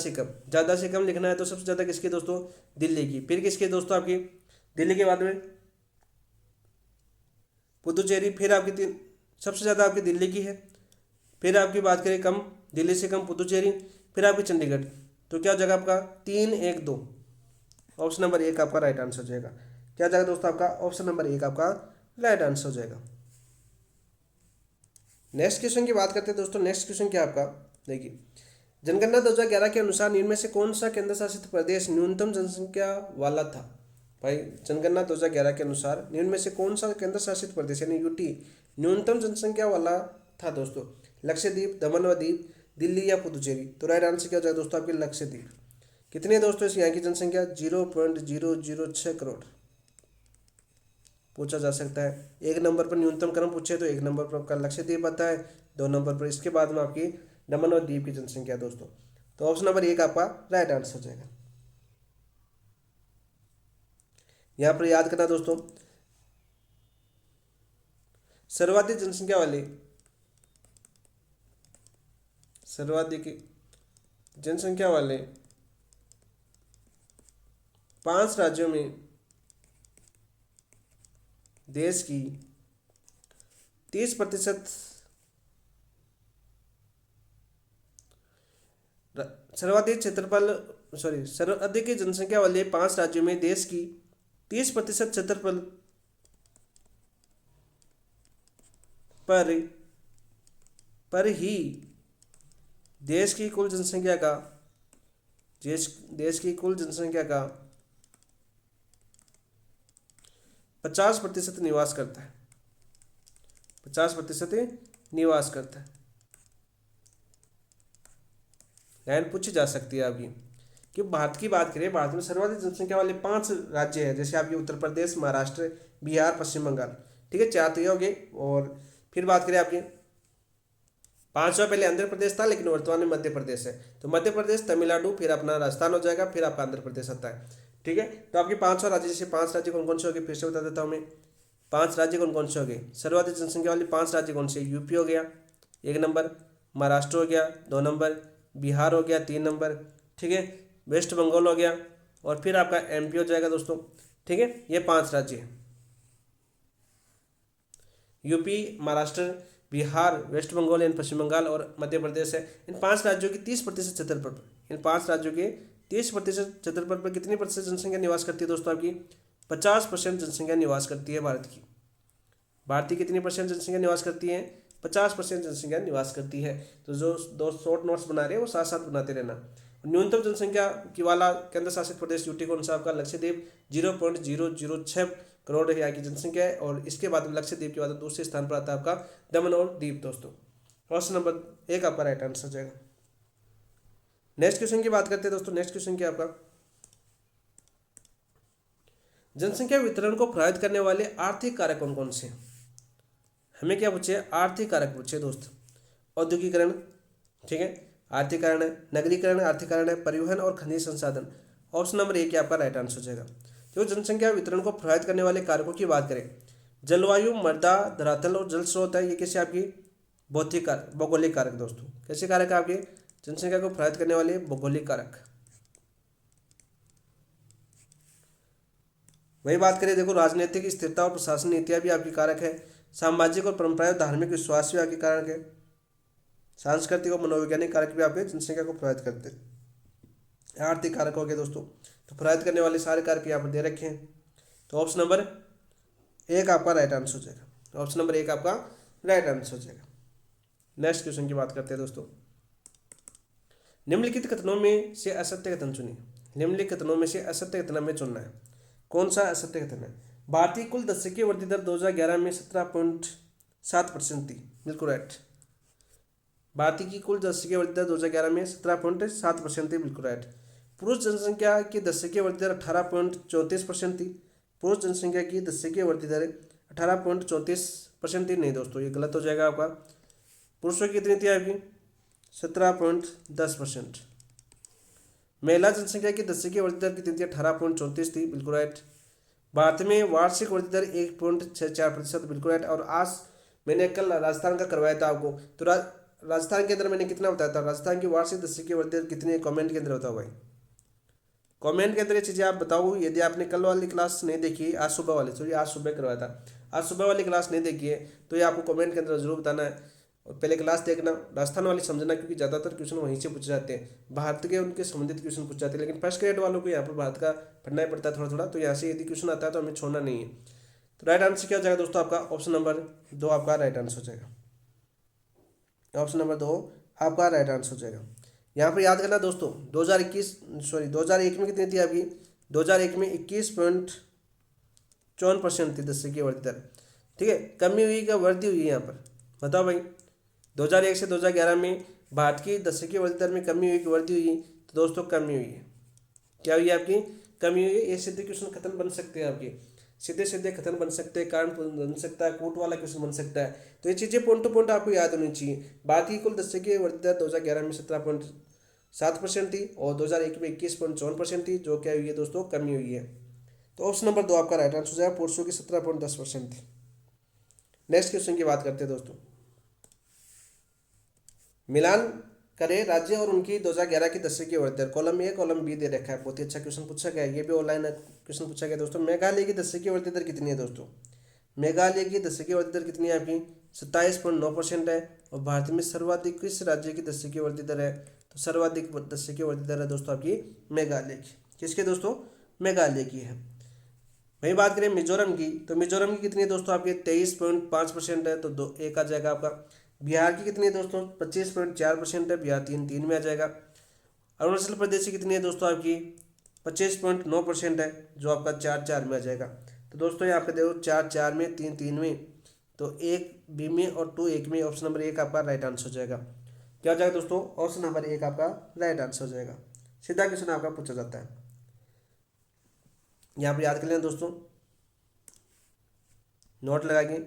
से कम लिखना है। तो सबसे ज़्यादा किसकी दोस्तों, दिल्ली की। फिर किसकी दोस्तों, आपकी दिल्ली के बाद में पुदुचेरी, फिर आपकी सबसे ज़्यादा आपकी दिल्ली की है। फिर आपकी बात करें कम, दिल्ली से कम पुदुचेरी, फिर आपकी चंडीगढ़। तो क्या हो जाएगा आपका 3-1-2, ऑप्शन नंबर 1 आपका राइट आंसर हो जाएगा। क्या जाएगा दोस्तों आपका, ऑप्शन नंबर 1 आपका राइट आंसर हो जाएगा। नेक्स्ट क्वेश्चन की बात करते हैं दोस्तों। नेक्स्ट क्वेश्चन क्या आपका, देखिए, जनगणना 2011 के अनुसार निम्न में से कौन सा केंद्र शासित प्रदेश न्यूनतम जनसंख्या वाला था। भाई जनगणना 2011 के अनुसार निम्न में से कौन सा केंद्र शासित प्रदेश यानी यूटी न्यूनतम जनसंख्या वाला था दोस्तों, लक्षद्वीप, दमन व दीप, दिल्ली या पुदुचेरी। तो राइट आंसर क्या हो जाएगा दोस्तों, आपके लक्षद्वीप। कितनी है दोस्तों इस यहाँ की जनसंख्या, 0.006 करोड़ पूछा जा सकता है। 1 नंबर पर न्यूनतम क्रम पूछे तो 1 नंबर पर आपका लक्षद्वीप आता है, 2 नंबर पर इसके बाद में आपकी दमन और दीप की जनसंख्या दोस्तों। तो ऑप्शन नंबर 1 आपका राइट आंसर हो जाएगा। यहाँ पर याद करना दोस्तों, सर्वाधिक जनसंख्या वाले 5 राज्यों में देश की 30% सर्वाधिक जनसंख्या वाले 5 राज्यों में देश की 30% क्षेत्रफल पर ही देश की कुल जनसंख्या का 50% निवास करता है। 50% निवास करता है। लाइन पूछी जा सकती है आपकी कि भारत की बात करें, भारत में सर्वाधिक जनसंख्या वाले 5 राज्य हैं, जैसे आपके उत्तर प्रदेश, महाराष्ट्र, बिहार, पश्चिम बंगाल, ठीक है, 4 तो ये हो गए। और फिर बात करें आपके 5वां पहले आंध्र प्रदेश था, लेकिन वर्तमान में मध्य प्रदेश है। तो मध्य प्रदेश, तमिलनाडु, फिर अपना राजस्थान हो जाएगा, फिर आपका आंध्र प्रदेश आता है, ठीक है। तो आपके 5वां राज्य, जैसे 5 राज्य कौन कौन से हो गए, फिर से बता देता हूँ मैं। 5 राज्य कौन कौन से हो गए, सर्वाधिक जनसंख्या वाले 5 राज्य कौन से, यूपी हो गया 1 नंबर, महाराष्ट्र हो गया 2 नंबर, बिहार हो गया 3 नंबर, ठीक है, वेस्ट बंगाल हो गया, और फिर आपका एमपी हो जाएगा दोस्तों, ठीक है। ये 5 राज्य हैं, UP, Maharashtra, Bihar, west Bengal and Paschim Bengal और मध्य प्रदेश है। इन 5 राज्यों के 30% क्षेत्रफल पर, इन 5 राज्यों के 30% क्षेत्रफल पर कितनी प्रतिशत जनसंख्या निवास करती है दोस्तों, आपकी 50% जनसंख्या निवास करती है भारत की। भारत की कितनी % जनसंख्या निवास करती है, 50% जनसंख्या निवास करती है। तो जो दो शॉर्ट नोट्स बना रहे हैं वो साथ साथ बनाते रहना। न्यूनतम जनसंख्या की वाला केंद्र शासित प्रदेश यूटी कौन सा आपका, लक्षद्वीप, 0.006 करोड़ यहाँ की जनसंख्या है। और इसके बाद में लक्षद्वीप के बाद दूसरे स्थान पर आता है आपका दमन और दीप दोस्तों। ऑप्शन नंबर 1 आपका राइट आंसर हो जाएगा। नेक्स्ट क्वेश्चन की बात करते हैं दोस्तों। नेक्स्ट क्वेश्चन क्या आपका, जनसंख्या वितरण को प्रभावित करने वाले आर्थिक कारक कौन कौन से हैं। हमें क्या पूछे, आर्थिक कारक पूछे दोस्त। औद्योगिकरण, ठीक है, आर्थिक कारण है। नगरीकरण आर्थिक कारण है। परिवहन और खनिज संसाधन। ऑप्शन नंबर 1 आपका राइट आंसर हो जाएगा। तो जनसंख्या वितरण को प्रभावित करने वाले कारकों की बात करें, जलवायु, मृदा, धरातल और जल स्रोत है, ये कैसे आपकी भौतिक कारक, भौगोलिक कारक दोस्तों। कैसे कारक है आपके जनसंख्या को प्रभावित करने वाले भौगोलिक कारक। वही बात करें, देखो, राजनीतिक स्थिरता और प्रशासन नीतियाँ भी आपकी कारक है। सामाजिक और परंपराएं, धार्मिक विश्वास भी आपके कारक है। सांस्कृतिक और मनोवैज्ञानिक कारक भी आपके जनसंख्या को प्रभावित करते हैं। आर्थिक कारक हो गए दोस्तों। तो प्रभावित करने वाले सारे कारक यहाँ पर दे रखे हैं। तो ऑप्शन नंबर 1 आपका राइट आंसर हो जाएगा। ऑप्शन नंबर 1 आपका राइट आंसर हो जाएगा। नेक्स्ट क्वेश्चन की बात करते हैं दोस्तों। निम्नलिखित कथनों में से असत्य कथन चुनिए। निम्नलिखित कथनों में से असत्य कथन में चुनना है। कौन सा असत्य कथन है, भारतीय कुल दशकीय वृद्धि दर 2011 में 17.7% थी। बिल्कुल राइट। भारतीय की कुल दशकीय वृद्धि दर 2011 में 17.7% थी। बिल्कुल राइट। पुरुष जनसंख्या की दशकीय वृद्धि दर 18.34% थी। पुरुष जनसंख्या की दशकीय वृद्धि दर 18.34% थी। नहीं दोस्तों, ये गलत हो जाएगा आपका। पुरुषों की कितनी थी आपकी, 17.10%। महिला जनसंख्या की दशकीय वृद्धि दर कितनी थी, 18.34 थी। बिल्कुल राइट। भारत में वार्षिक वृद्धि दर 1.64%, बिल्कुल राइट। और आज मैंने कल राजस्थान का करवाया था आपको, तो राजस्थान के अंदर मैंने कितना बताया था, राजस्थान की वार्षिक दशकीय वृद्धि दर कितनी है, कमेंट के अंदर बताओ भाई, कमेंट के अंदर ये चीज़ें आप बताओ। यदि आपने कल वाली क्लास नहीं देखी, आज सुबह वाली, सॉरी आज सुबह करवाया था, आज सुबह वाली क्लास नहीं देखी है तो ये आपको कमेंट के अंदर जरूर बताना है। और पहले क्लास देखना, राजस्थान वाली समझना, क्योंकि ज़्यादातर क्वेश्चन वहीं से पूछे जाते हैं, भारत के उनके संबंधित क्वेश्चन पूछ जाते हैं। लेकिन फर्स्ट ग्रेड वालों को यहाँ पर भारत का पढ़ना ही पड़ता है थोड़ा थोड़ा, तो यहाँ से यदि क्वेश्चन आता है तो हमें छोड़ना नहीं है। तो राइट आंसर क्या हो जाएगा दोस्तों, आपका ऑप्शन नंबर 2 आपका राइट आंसर हो जाएगा। ऑप्शन नंबर 2 आपका राइट आंसर हो जाएगा। यहाँ पर याद करना दोस्तों, 2001 में कितनी थी आपकी, 2001 में 21.54% थी दशकीय वृद्धि दर। ठीक है, कमी हुई क्या वृद्धि हुई है यहाँ पर, बताओ भाई। 2001 से 2011 में भारत की दशकीय वृद्धि दर में कमी हुई कि वृद्धि हुई, तो दोस्तों कमी हुई है। क्या हुई है आपकी, कमी हुई है। ये सीधे क्वेश्चन खत्म बन सकते हैं आपके, सीधे सीधे खत्म बन सकते हैं, कारण बन सकता है, कोट वाला क्वेश्चन बन सकता है। तो ये चीज़ें पॉइंट टू पॉइंट आपको याद होनी चाहिए। भारत की कुल दशकीय वृद्धि दर 2011 में 17.7% थी और 2001 में 21.54% थी, जो क्या हुई है दोस्तों, कमी हुई है। तो ऑप्शन नंबर 2 आपका राइट आंसर हो जाएगा, पुरुषों की 17.10% थी। नेक्स्ट क्वेश्चन की बात करते हैं दोस्तों, मिलान करें राज्य और उनकी 2011 की दशकीय वृद्धि दर। कॉलम ए कॉलम बी दे रखा है, बहुत ही अच्छा क्वेश्चन पूछा गया है, ये भी ऑनलाइन क्वेश्चन पूछा गया दोस्तों। मेघालय की दशकीय वृद्धि दर कितनी है दोस्तों, मेघालय की दशकीय वृद्धि दर कितनी है आपकी, 27.9% है। और भारत में सर्वाधिक किस राज्य की दशकीय वृद्धि दर है, तो सर्वाधिक दशकीय वृद्धि दर है दोस्तों आपकी मेघालय की। किसके दोस्तों, मेघालय की है। वही बात करें मिजोरम की, तो मिजोरम की कितनी है दोस्तों आपकी, 23.5% है, तो दो एक आ जाएगा आपका। बिहार की कितनी है दोस्तों, 25.4% है, बिहार तीन में आ जाएगा। अरुणाचल प्रदेश की कितनी है दोस्तों आपकी, 25.9% है, जो आपका 4 में आ जाएगा। तो दोस्तों यहाँ पे देखो 4 में, 3 में, तो 1 बी में और 2 1 में, ऑप्शन नंबर 1 आपका राइट आंसर हो जाएगा। क्या हो जाएगा दोस्तों, ऑप्शन नंबर 1 आपका राइट आंसर हो जाएगा। सीधा क्वेश्चन आपका पूछा जाता है, यहाँ पर याद कर लेना दोस्तों, नोट लगाएंगे।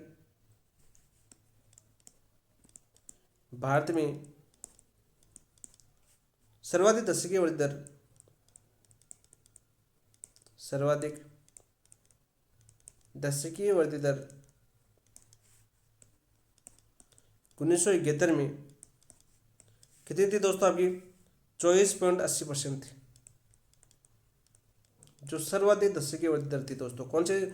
भारत में सर्वाधिक दशकीय वृद्धि दर, सर्वाधिक दशकीय वृद्धि दर 1971 में कितनी थी दोस्तों आपकी, 24.80% थी, जो सर्वाधिक दशकीय वृद्धि दर थी दोस्तों। कौन से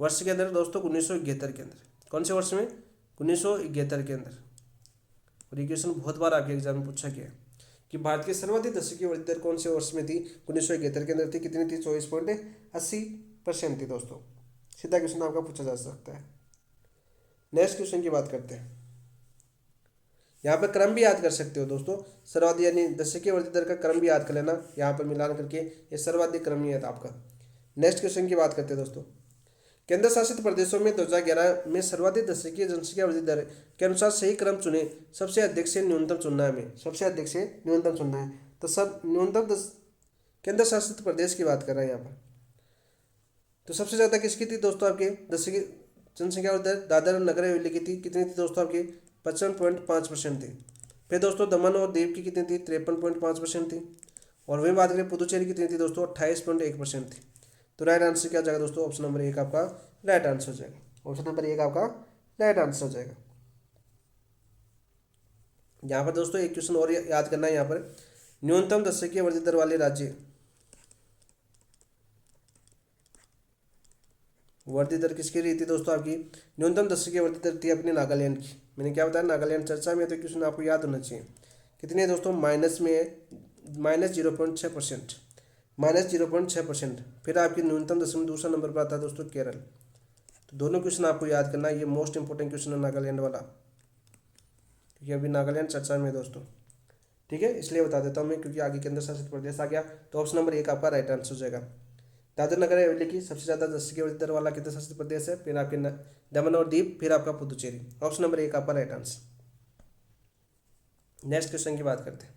वर्ष के अंदर दोस्तों, 1971 के अंदर। कौन से वर्ष में, 1971 के अंदर। और ये क्वेश्चन बहुत बार आपके एग्जाम में पूछा गया है कि भारत की सर्वाधिक दशकीय वृद्धि दर कौन से वर्ष में थी, 1971 के अंदर थी। कितनी थी, 24.80% थी दोस्तों। सीधा क्वेश्चन आपका पूछा जा सकता है। नेक्स्ट क्वेश्चन की बात करते हैं, यहाँ पर क्रम भी याद कर सकते हो दोस्तों, सर्वाधिक यानी दशकीय वृद्धि दर का क्रम भी याद कर लेना, यहाँ पर मिलान करके ये सर्वाधिक क्रम ही है आपका। नेक्स्ट क्वेश्चन की बात करते हैं दोस्तों, केंद्र शासित प्रदेशों में 2011 में सर्वाधिक दशकीय जनसंख्या वृद्धि दर के अनुसार सही क्रम चुने, सबसे अधिक से न्यूनतम चुनना है हमें, सबसे अधिक से न्यूनतम चुनना है। तो सब न्यूनतम केंद्र शासित प्रदेश की बात कर रहे हैं यहाँ पर। तो सबसे ज़्यादा किसकी थी दोस्तों आपके दशकीय जनसंख्या वृद्धि दर, दादर और नगर हवेली की थी। कितनी थी दोस्तों आपकी, 55.5% थी। फिर दोस्तों दमन और दीव की कितनी थी, 53.5% थी। और वही बात करें पुदुचेरी की कितनी थी दोस्तों, 28.1% थी। तो राइट आंसर क्या हो जाएगा दोस्तों, ऑप्शन नंबर 1 आपका राइट आंसर हो जाएगा। ऑप्शन नंबर 1 आपका राइट आंसर हो जाएगा। यहाँ पर दोस्तों एक क्वेश्चन और याद करना है, यहाँ पर न्यूनतम दशकीय वृद्धि दर वाले राज्य, वृद्धि दर किसकी रही थी दोस्तों आपकी, न्यूनतम दशकीय वृद्धि दर थी अपने नागालैंड की। मैंने क्या बताया, नागालैंड चर्चा में, तो क्वेश्चन आपको याद होना चाहिए। कितनी है दोस्तों, माइनस में है, -0.6%, -0.6%। फिर आपकी न्यूनतम दशमलव दूसरा नंबर पर आता है दोस्तों केरल। तो दोनों क्वेश्चन आपको याद करना है, ये मोस्ट इंपॉर्टेंट क्वेश्चन है नागालैंड वाला, क्योंकि अभी नागालैंड चर्चा में है दोस्तों। ठीक है, इसलिए बता देता हूँ मैं, क्योंकि आगे केंद्र शासित प्रदेश आ गया। तो ऑप्शन नंबर 1 आपका राइट आंसर हो जाएगा। दादर नगर हवेली की सबसे ज़्यादा दशकीय वृद्धि दर वाला केंद्र शासित प्रदेश है, फिर आपके दमन और दीव, फिर आपका पुदुचेरी। ऑप्शन नंबर 1 आपका राइट आंसर। नेक्स्ट क्वेश्चन की बात करते हैं,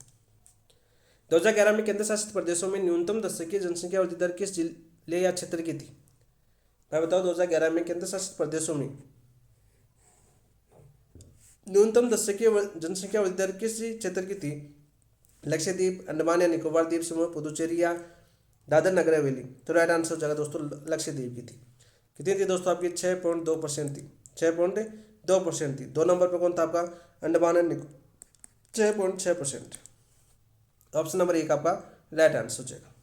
2011 में केंद्र शासित प्रदेशों में न्यूनतम दशकीय जनसंख्या वृद्धि दर किस जिले या क्षेत्र की थी। मैं बताओ 2011 में केंद्र शासित प्रदेशों में न्यूनतम दशकीय जनसंख्या वृद्धि दर किस क्षेत्र की थी। लक्षद्वीप, अंडमान या निकोबार द्वीप समूह, पुदुचेरी या दादर नगर हवेली। तो राइट आंसर हो जाएगा दोस्तों लक्षद्वीप की थी। कितनी थी दोस्तों आपकी? 6.2% थी। 6.2% थी। 2 नंबर पर कौन था आपका? Andaman and Nicobar, 6.6%। Option number 1 आपका राइट आंसर हो जाएगा।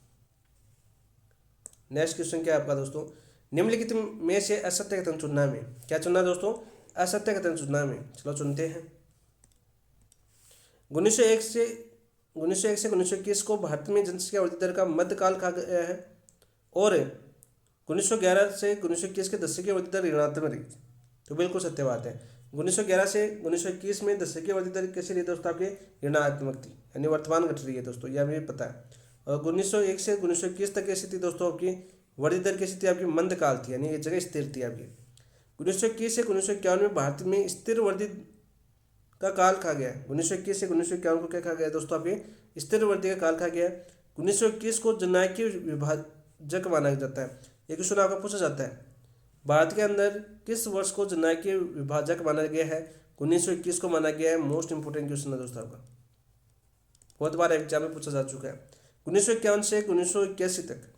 नेक्स्ट क्वेश्चन क्या है आपका दोस्तों? निम्नलिखित में से असत्य कथन चुनना है। में क्या चुनना है दोस्तों? असत्य कथन चुनना है। में चलो चुनते हैं। 1901 से 1921 को भारत में जनसंख्या वृद्धि दर का मध्यकाल कहा गया है, और 1911 से 1921 के दशकीय वृद्धि दर ऋणात्मक रही। तो बिल्कुल सत्य बात है। 1911 से 1921 में दशकीय वृद्धि दर कैसी रही दोस्तों? आपकी ऋणात्मक थी, यानी वर्तमान घट रही है दोस्तों, यह हमें पता है। और 1901 से 1921 तक कैसी थी दोस्तों? आपकी वृद्धि दर कैसी थी? आपकी मंदकाल थी, यानी एक जगह स्थिर थी आपकी। 1921 से 1951 में भारत में स्थिर वृद्धि का काल कहा गया है। 1921 से 1951 को क्या कहा गया है दोस्तों? आपके स्थिर वृद्धि का काल कहा गया है। 1921 को जननायकीय विभाजक माना जाता है। ये क्वेश्चन आपका पूछा जाता है, भारत के अंदर किस वर्ष को जननायकीय विभाजक माना गया है? 1921 को माना गया है। मोस्ट इंपोर्टेंट क्वेश्चन है दोस्तों आपका, बहुत बार एग्जाम में पूछा जा चुका है। 1951 से 1981 तक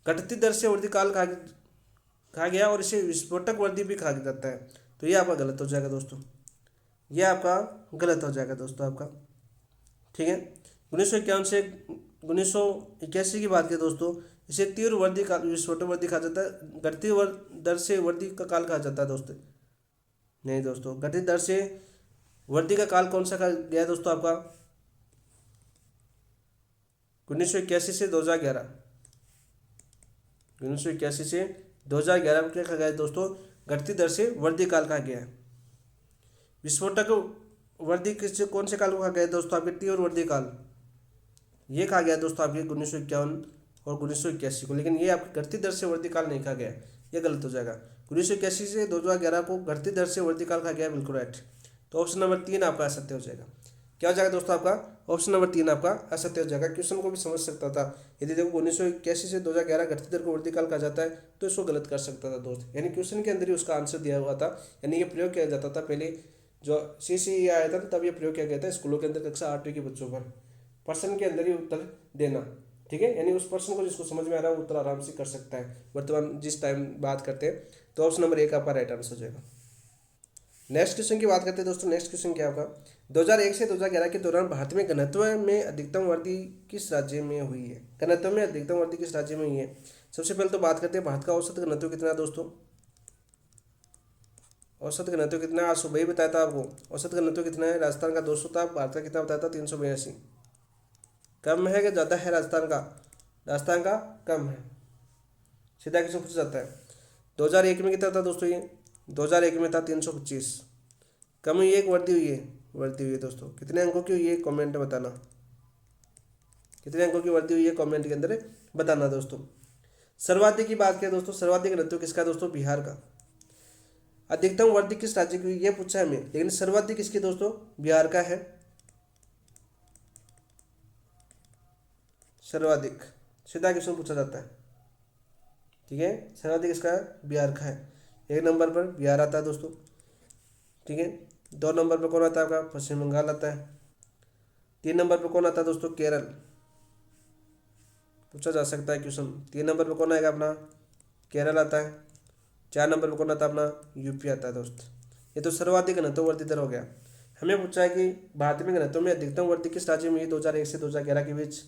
घटती दर से वृद्धि काल कहा गया, और इसे विस्फोटक वृद्धि भी कहा जाता है। तो ये आपका गलत हो जाएगा दोस्तों, ये आपका गलत हो जाएगा दोस्तों आपका। ठीक है, 1951 से 1981 की बात करें दोस्तों, इसे तीव्र वृद्धि का विस्फोटक वृद्धि कहा जाता है। घटती दर से वृद्धि का काल कहा जाता है दोस्तों। नहीं दोस्तों, घटित दर से वृद्धि का काल कौन सा कहा गया है दोस्तों? आपका 1981 से 2011। 1981 से 2011 को क्या कहा गया है दोस्तों? घटती दर से वृद्धि काल कहा गया है। विस्फोटक वृद्धि किस कौन से काल को कहा गया है दोस्तों? आपके तीव्र वृद्धि काल, ये कहा गया दोस्तों आपके 1951 और 1981 को, लेकिन ये आपकी घटती दर से वृद्धि काल नहीं कहा गया, ये गलत हो जाएगा। 1981 से 2011 को घटती दर से वृद्धि काल कहा गया, बिल्कुल राइट। तो ऑप्शन नंबर 3 आपका असत्य हो जाएगा। क्या हो जाएगा दोस्तों? आपका ऑप्शन नंबर 3 आपका असत्य हो जाएगा। क्वेश्चन को भी समझ सकता था, यदि देखो 1981 से 2011 घटती दर को वृद्धि काल कहा जाता है तो इसको गलत कर सकता था दोस्त, यानी क्वेश्चन के अंदर ही उसका आंसर दिया हुआ था, यानी ये प्रयोग किया जाता था पहले जो CCE आया था तब ये प्रयोग किया गया था स्कूलों के अंदर कक्षा 8वीं के बच्चों पर, पर्सन के अंदर ही उत्तर देना। ठीक है, यानी उस पर्सन को जिसको समझ में आ रहा है उत्तर आराम से कर सकता है वर्तमान जिस टाइम बात करते हैं। तो ऑप्शन नंबर 1 आपका राइट आंसर हो जाएगा। नेक्स्ट क्वेश्चन की बात करते हैं दोस्तों। नेक्स्ट क्वेश्चन क्या होगा? 2001 से 2011 के दौरान भारत में घनत्व में अधिकतम वृद्धि किस राज्य में हुई है? घनत्व में अधिकतम वृद्धि किस राज्य में हुई है? सबसे पहले तो बात करते हैं भारत का औसत घनत्व कितना है दोस्तों। औसत घनत्व कितना है? आज सुबह ही बताया था आपको। औसत घनत्व कितना है? राजस्थान का 200 था, भारत का कितना बताया था? 382। कम है कि ज़्यादा है राजस्थान का? राजस्थान का कम है, सीधा क्वेश्चन पूछा जाता है। 2001 में कितना था दोस्तों? ये 2001 में था 325। कम हुई है कि वृद्धि हुई है? वृद्धि हुई है दोस्तों। कितने अंकों की हुई है कमेंट में बताना, कितने अंकों की वृद्धि हुई है कमेंट के अंदर बताना दोस्तों। सर्वाधिक की बात करें दोस्तों, सर्वाधिक घनत्व किसका है दोस्तों? बिहार का। अधिकतम वृद्धि किस राज्य की हुई ये पूछा है हमें, लेकिन सर्वाधिक किसकी दोस्तों? बिहार का है सर्वाधिक, सीधा क्वेश्चन पूछा जाता है। ठीक है, सर्वाधिक किसका है? बिहार का है। 1 नंबर पर बिहार आता है दोस्तों। ठीक है, 2 नंबर पर कौन आता है आपका? पश्चिम बंगाल आता है। 3 नंबर पर कौन आता है दोस्तों? केरल, पूछा जा सकता है क्वेश्चन। 3 नंबर पर कौन आएगा अपना? केरल आता है। 4 नंबर पर कौन आता है अपना? यूपी आता है दोस्त। ये तो सर्वाधिक घनत्व वृद्धि दर हो गया। हमें पूछा है कि भारत में घनत्व में अधिकतम वृद्धि किस राज्य में हुई 2001 से 2011 के बीच?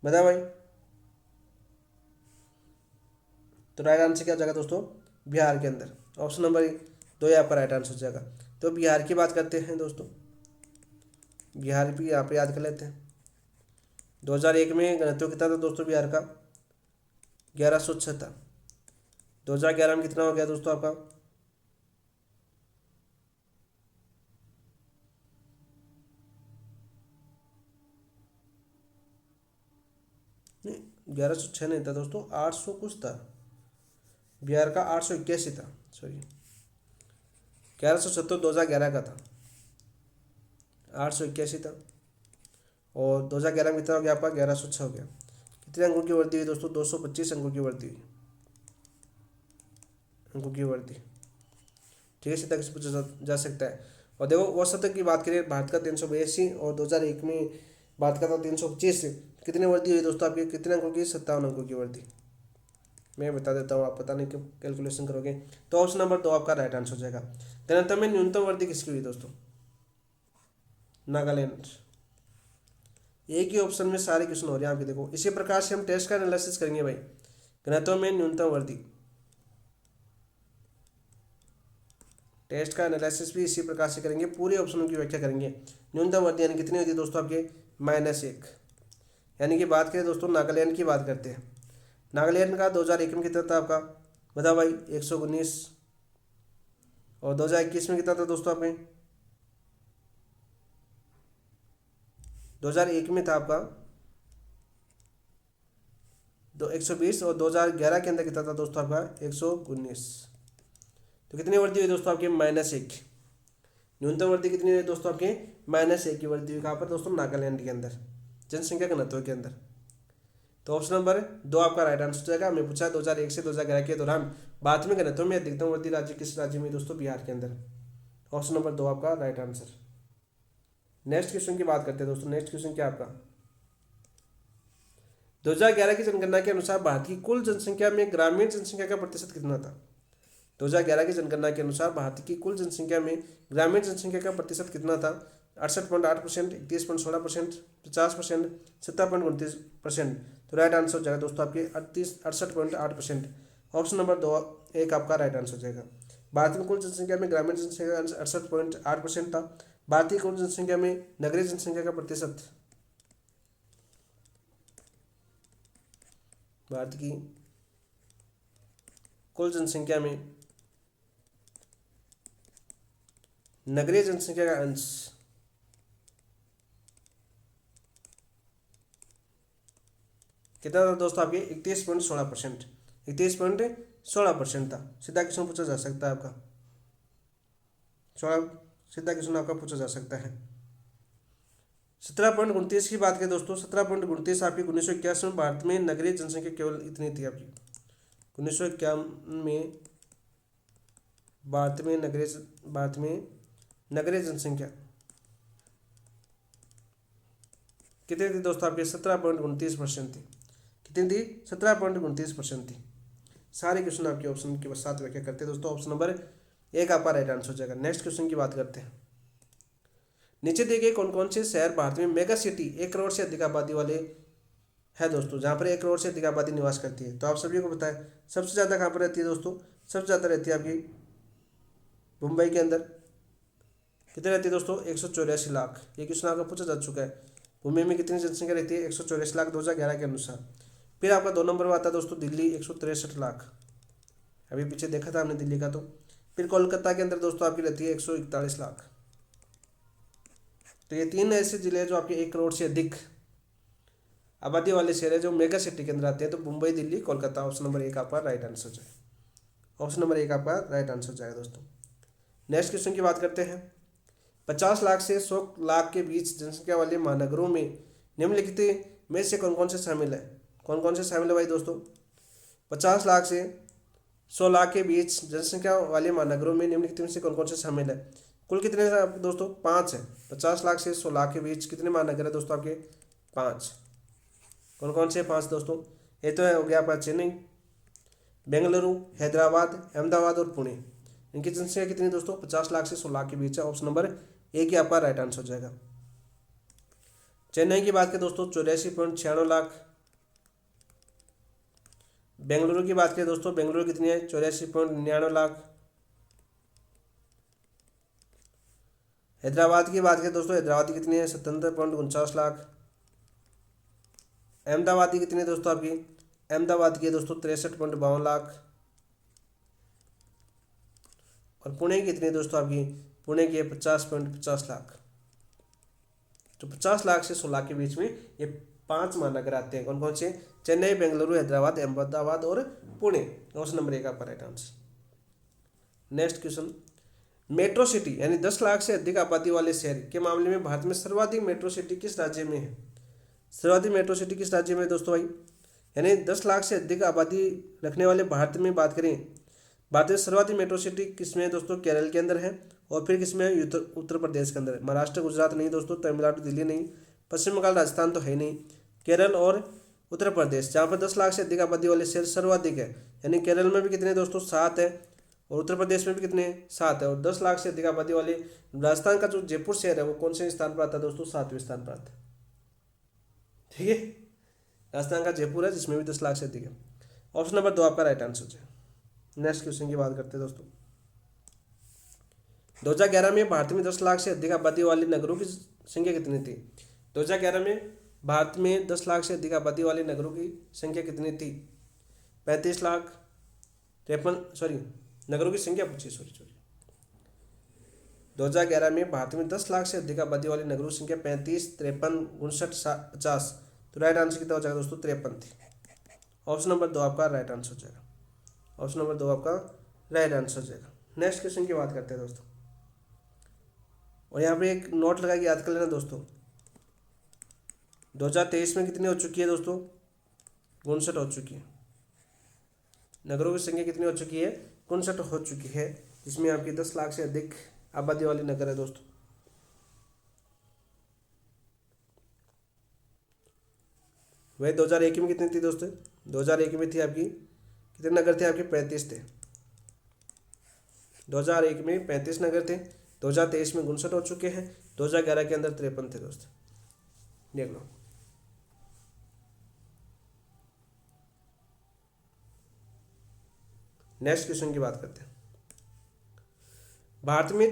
बता भाई। तो राइट आंसर क्या हो जाएगा दोस्तों? बिहार के अंदर। ऑप्शन नंबर 2 ही आपका राइट आंसर हो जाएगा। तो बिहार की बात करते हैं दोस्तों, बिहार भी यहाँ पे याद कर लेते हैं। 2001 में घनत्व कितना था दोस्तों बिहार का? 1106 था। 2011 में कितना हो गया दोस्तों आपका? नहीं, 1106 नहीं था दोस्तों, 800 कुछ था। बिहार का 881 था, सॉरी 1170 2011 का था, 881 था। और 2011 में कितना हो गया आपका? 1106 हो गया। कितने अंकों की वृद्धि हुई दोस्तों? 225 अंकों की वृद्धि हुई, अंकों की वृद्धि। ठीक है, सीधा किसी पूछा जा सकता है। और देखो औसत की बात करें, भारत का 382 और 2001 में बात करता हूँ 325 से, कितनी वृद्धि हुई दोस्तों आपकी, कितने अंकों की, 57 अंकों की वृद्धि। मैं बता देता हूँ, आप पता नहीं क्यों कैलकुलेशन करोगे। तो ऑप्शन नंबर 2 आपका राइट आंसर हो जाएगा। घनत्व में न्यूनतम वृद्धि किसकी हुई दोस्तों, नागालैंड। एक ही ऑप्शन में सारे क्वेश्चन हो रहे हैं आपके, देखो इसी प्रकार से हम टेस्ट का एनालिसिस करेंगे भाई। घनत्व में न्यूनतम वृद्धि, टेस्ट का एनालिसिस भी इसी प्रकार से करेंगे, पूरे ऑप्शनों की व्याख्या करेंगे। न्यूनतम वृद्धि यानी कितनी होती है दोस्तों आपके, -1। यानी कि बात करें दोस्तों नागालैंड की बात करते हैं। नागालैंड का 2001 में कितना था आपका, बताओ भाई, 119। और 2021 में कितना था दोस्तों आपके, 2001 में था आपका 120, और 2011 के अंदर कितना था दोस्तों आपका 119। तो कितनी वृद्धि हुई दोस्तों आपके, -1। न्यूनतम वृद्धि कितनी हुई दोस्तों आपके, -1 की वृद्धि हुई। कहाँ पर दोस्तों, नागालैंड के अंदर, जनसंख्या घनत्व के अंदर। तो ऑप्शन नंबर 2 आपका राइट आंसर हो जाएगा। हमें पूछा 2001 से 2011 के दौरान भारत में घनत्व में अधिकतम वृद्धि राज्य किस राज्य में दोस्तों, बिहार के अंदर। ऑप्शन नंबर 2 आपका राइट आंसर। नेक्स्ट क्वेश्चन की बात करते हैं दोस्तों। नेक्स्ट क्वेश्चन क्या आपका, 2011 की जनगणना के अनुसार भारत की कुल जनसंख्या में ग्रामीण जनसंख्या का प्रतिशत कितना था। 2011 की जनगणना के अनुसार भारत की कुल जनसंख्या में ग्रामीण जनसंख्या का प्रतिशत कितना था। 68.8%, 31.16%, 50%, 70.29%। तो राइट आंसर हो जाएगा दोस्तों आपके 68.8%। ऑप्शन नंबर 2 एक आपका राइट आंसर हो जाएगा। भारत में कुल जनसंख्या में ग्रामीण जनसंख्या 68.8% था। भारतीय कुल जनसंख्या में नगरीय जनसंख्या का प्रतिशत, भारत की कुल जनसंख्या में नगरीय जनसंख्या का अंश कितना था दोस्तों आपके, 31.16%। 31.16% था। सीधा क्वेश्चन पूछा जा सकता है आपका, सीधा क्वेश्चन आपका पूछा जा सकता है। 17.29 की बात करें दोस्तों, 17.29 आपकी 1981 में भारत में नगरीय जनसंख्या केवल इतनी थी आपकी। 1951 में भारत में नगरीय जनसंख्या कितनी थी दोस्तों आपके, 17.29% थी। कितनी थी, 17.29% थी। सारे क्वेश्चन आपके ऑप्शन के साथ व्याख्या करते हैं दोस्तों। ऑप्शन नंबर 1 आपका राइट आंसर हो जाएगा। नेक्स्ट क्वेश्चन की बात करते हैं। नीचे दिए गए कौन कौन से शहर भारत में मेगा सिटी 1 करोड़ से अधिक आबादी वाले है दोस्तों, जहाँ पर 1 करोड़ से अधिक आबादी निवास करती है। तो आप सभी को पता है सबसे ज़्यादा कहाँ पर रहती है दोस्तों, सबसे ज़्यादा रहती है आपकी मुंबई के अंदर। कितने रहती है दोस्तों, 184 लाख। ये क्वेश्चन आपका पूछा जा चुका है। मुंबई में कितनी जनसंख्या रहती है, 184 लाख 2011 के अनुसार। फिर आपका 2 नंबर में आता है दोस्तों दिल्ली, 163 लाख। अभी पीछे देखा था हमने दिल्ली का। तो फिर कोलकाता के अंदर दोस्तों आपकी रहती है 141 लाख। तो ये 3 ऐसे जिले हैं जो आपके 1 करोड़ से अधिक आबादी वाले शहर है जो मेगा सिटी के अंदर आते हैं। तो मुंबई, दिल्ली, कोलकाता। ऑप्शन नंबर 1 आपका राइट आंसर हो जाएगा। ऑप्शन नंबर 1 आपका राइट आंसर हो जाएगा दोस्तों। नेक्स्ट क्वेश्चन की बात करते हैं। 50 लाख से 100 लाख के बीच जनसंख्या वाले महानगरों में निम्नलिखित में से कौन कौन से शामिल है। कौन कौन से शामिल है भाई दोस्तों, 50 लाख से 100 लाख के बीच जनसंख्या वाले महानगरों में निम्नलिखित में से कौन कौन से शामिल है। कुल कितने दोस्तों, 5 है। 50 लाख से 100 लाख के बीच कितने महानगर है दोस्तों आपके, 5। कौन कौन से 5 दोस्तों, ये तो है हो गया आपका चेन्नई, बेंगलुरु, हैदराबाद, अहमदाबाद और पुणे। इनकी जनसंख्या कितनी दोस्तों, 50 लाख से 100 लाख के बीच है। ऑप्शन नंबर 1 ही आपका राइट आंसर हो जाएगा। चेन्नई की बात करें दोस्तों 84.96 लाख। बेंगलुरु की बात करें दोस्तों, बेंगलुरु कितनी है, 84.99 लाख। हैदराबाद की बात करें दोस्तों, हैदराबाद की कितनी है, 77.49 लाख। अहमदाबाद की कितनी है दोस्तों आपकी, अहमदाबाद की है दोस्तों 63.52 लाख। और पुणे की कितनी है दोस्तों आपकी, पुणे की है 50.50 लाख। तो 50 लाख से 100 लाख के बीच में ये 5 महानगर आते हैं। कौन कौन से, चेन्नई, बेंगलुरु, हैदराबाद, अहमदाबाद और पुणे। ऑप्शन नंबर 1 आपका right answer. Next question, metro city यानी 10 लाख से अधिक आबादी वाले शहर के मामले में भारत में सर्वाधिक मेट्रो सिटी किस राज्य में है। सर्वाधिक मेट्रो सिटी किस राज्य में है दोस्तों भाई, यानी 10 लाख से अधिक आबादी रखने वाले भारत में बात करें, भारत में सर्वाधिक मेट्रो सिटी किसमें है दोस्तों, केरल के अंदर है। और फिर किसमें है, उत्तर प्रदेश के अंदर है। महाराष्ट्र, गुजरात नहीं दोस्तों, तमिलनाडु, दिल्ली नहीं, पश्चिम बंगाल राजस्थान तो है नहीं। केरल और उत्तर प्रदेश, जहाँ पर 10 लाख से अधिक आबादी वाले शहर सर्वाधिक है, यानी केरल में भी कितने दोस्तों 7 है, और उत्तर प्रदेश में भी कितने 7 है, और 10 लाख से अधिक आबादी वाले राजस्थान का जो जयपुर शहर है वो कौन से स्थान पर आता है दोस्तों, 7वें स्थान पर आता है। ठीक है, राजस्थान का जयपुर है जिसमें भी 10 लाख से अधिक है। ऑप्शन नंबर 2 आपका राइट आंसर है। नेक्स्ट क्वेश्चन की बात करते हैं दोस्तों। 2011 में भारत में 10 लाख से अधिक आबादी वाले नगरों की संख्या कितनी थी? 2011 में भारत में 10 लाख से अधिक आबादी वाले नगरों की संख्या कितनी थी? 35 लाख, 53, सॉरी नगरों की संख्या पूछी, सॉरी 2011 में भारत में 10 लाख से अधिक आबादी वाले नगरों की संख्या 35, 53, 59, 50। तो राइट आंसर कितना हो जाएगा दोस्तों? 53 थी। ऑप्शन नंबर 2 आपका राइट आंसर हो जाएगा। ऑप्शन नंबर 2 आपका राइट आंसर हो जाएगा। नेक्स्ट क्वेश्चन की बात करते हैं दोस्तों, और यहाँ पे एक नोट लगा के याद कर लेना दोस्तों। 2023 में कितनी हो चुकी है दोस्तों? 59 हो चुकी है। नगरों की संख्या कितनी हो चुकी है? 59 हो चुकी है, जिसमें आपकी 10 लाख से अधिक आबादी वाली नगर है दोस्तों। वही 2001 में कितनी थी दोस्तों? 2001 में थी आपकी, कितने नगर थे आपके? 35 थे। 2001 में 35 नगर थे, 2023 में 59 हो चुके हैं, 2011 के अंदर 53 थे दोस्तों। देख लो। नेक्स्ट क्वेश्चन की बात करते हैं। भारत में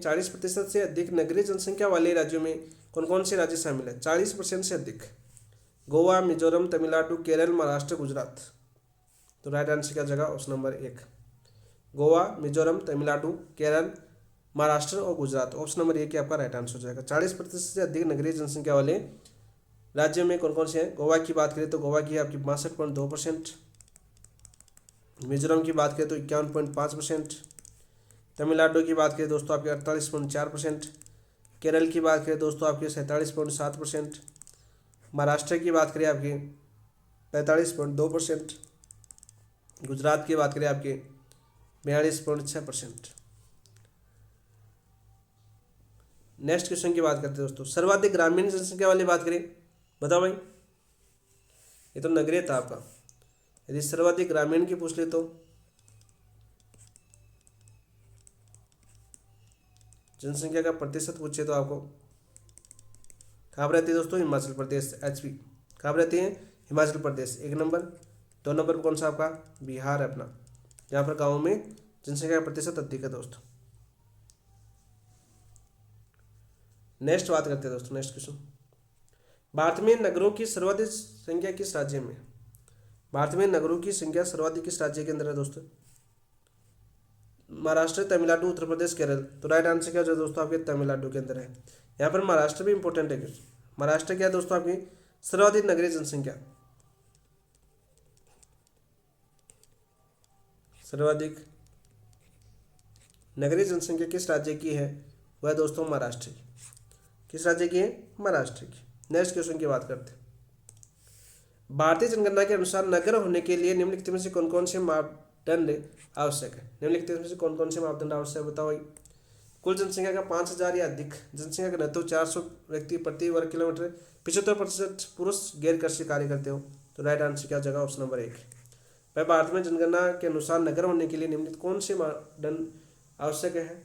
40% से अधिक नगरीय जनसंख्या वाले राज्यों में कौन कौन से राज्य शामिल है? 40% से अधिक। गोवा, मिजोरम, तमिलनाडु, केरल, महाराष्ट्र, गुजरात। तो राइट आंसर क्या जगह? ऑप्शन नंबर 1, गोवा, मिजोरम, तमिलनाडु, केरल, महाराष्ट्र और गुजरात। ऑप्शन नंबर 1 आपका राइट आंसर हो जाएगा। 40% से अधिक नगरीय जनसंख्या वाले राज्यों में कौन कौन से हैं? गोवा की बात करें तो गोवा की आपकी 62.2%, मिजोरम की बात करें तो 51.5%, तमिलनाडु की बात करें दोस्तों आपके 48.4%, केरल की बात करें दोस्तों आपके 47.7%, महाराष्ट्र की बात करें आपकी 45.2%, गुजरात की बात करें आपकी 42.6%। नेक्स्ट क्वेश्चन की बात करते हैं दोस्तों। सर्वाधिक ग्रामीण जनसंख्या वाली बात करें, बताओ भाई, ये तो नगरीय था आपका। यदि सर्वाधिक ग्रामीण की पूछ ले तो जनसंख्या का प्रतिशत पूछे तो आपको कहाँ पर रहती है दोस्तों? हिमाचल प्रदेश, HP। कहाँ पर रहती है? हिमाचल प्रदेश 1 नंबर। 2 नंबर पर कौन सा आपका? बिहार है अपना, जहाँ पर गाँव में जनसंख्या का प्रतिशत अधिक है दोस्तों। नेक्स्ट बात करते हैं दोस्तों। नेक्स्ट क्वेश्चन, भारत में नगरों की सर्वाधिक संख्या किस राज्य में? भारत में नगरों की संख्या सर्वाधिक किस राज्य के अंदर है दोस्तों? महाराष्ट्र, तमिलनाडु, उत्तर प्रदेश, केरल। तो राइट आंसर क्या हो जाएगा दोस्तों? आपके तमिलनाडु के अंदर है। यहाँ पर महाराष्ट्र भी इंपॉर्टेंट है। महाराष्ट्र क्या है दोस्तों? आपकी सर्वाधिक नगरीय जनसंख्या, सर्वाधिक नगरीय जनसंख्या किस राज्य की है? वह दोस्तों महाराष्ट्र की। किस राज्य की है? महाराष्ट्र की। नेक्स्ट क्वेश्चन की बात करते हैं। भारतीय जनगणना के अनुसार नगर होने के लिए निम्नलिखित में से कौन कौन से मापदंड आवश्यक है? निम्नलिखित में से कौन कौन से मापदंड आवश्यक है, बताओ भाई। कुल जनसंख्या का 5000 या अधिक, जनसंख्या का घनत्व 400 व्यक्ति प्रति वर्ग किलोमीटर, 75% पुरुष गैर कृषि कार्य करते हो। तो राइट आंसर क्या जगह? Option number 1। भाई भारत में जनगणना के अनुसार नगर होने के लिए निम्नलिखित कौन से मापदंड आवश्यक है?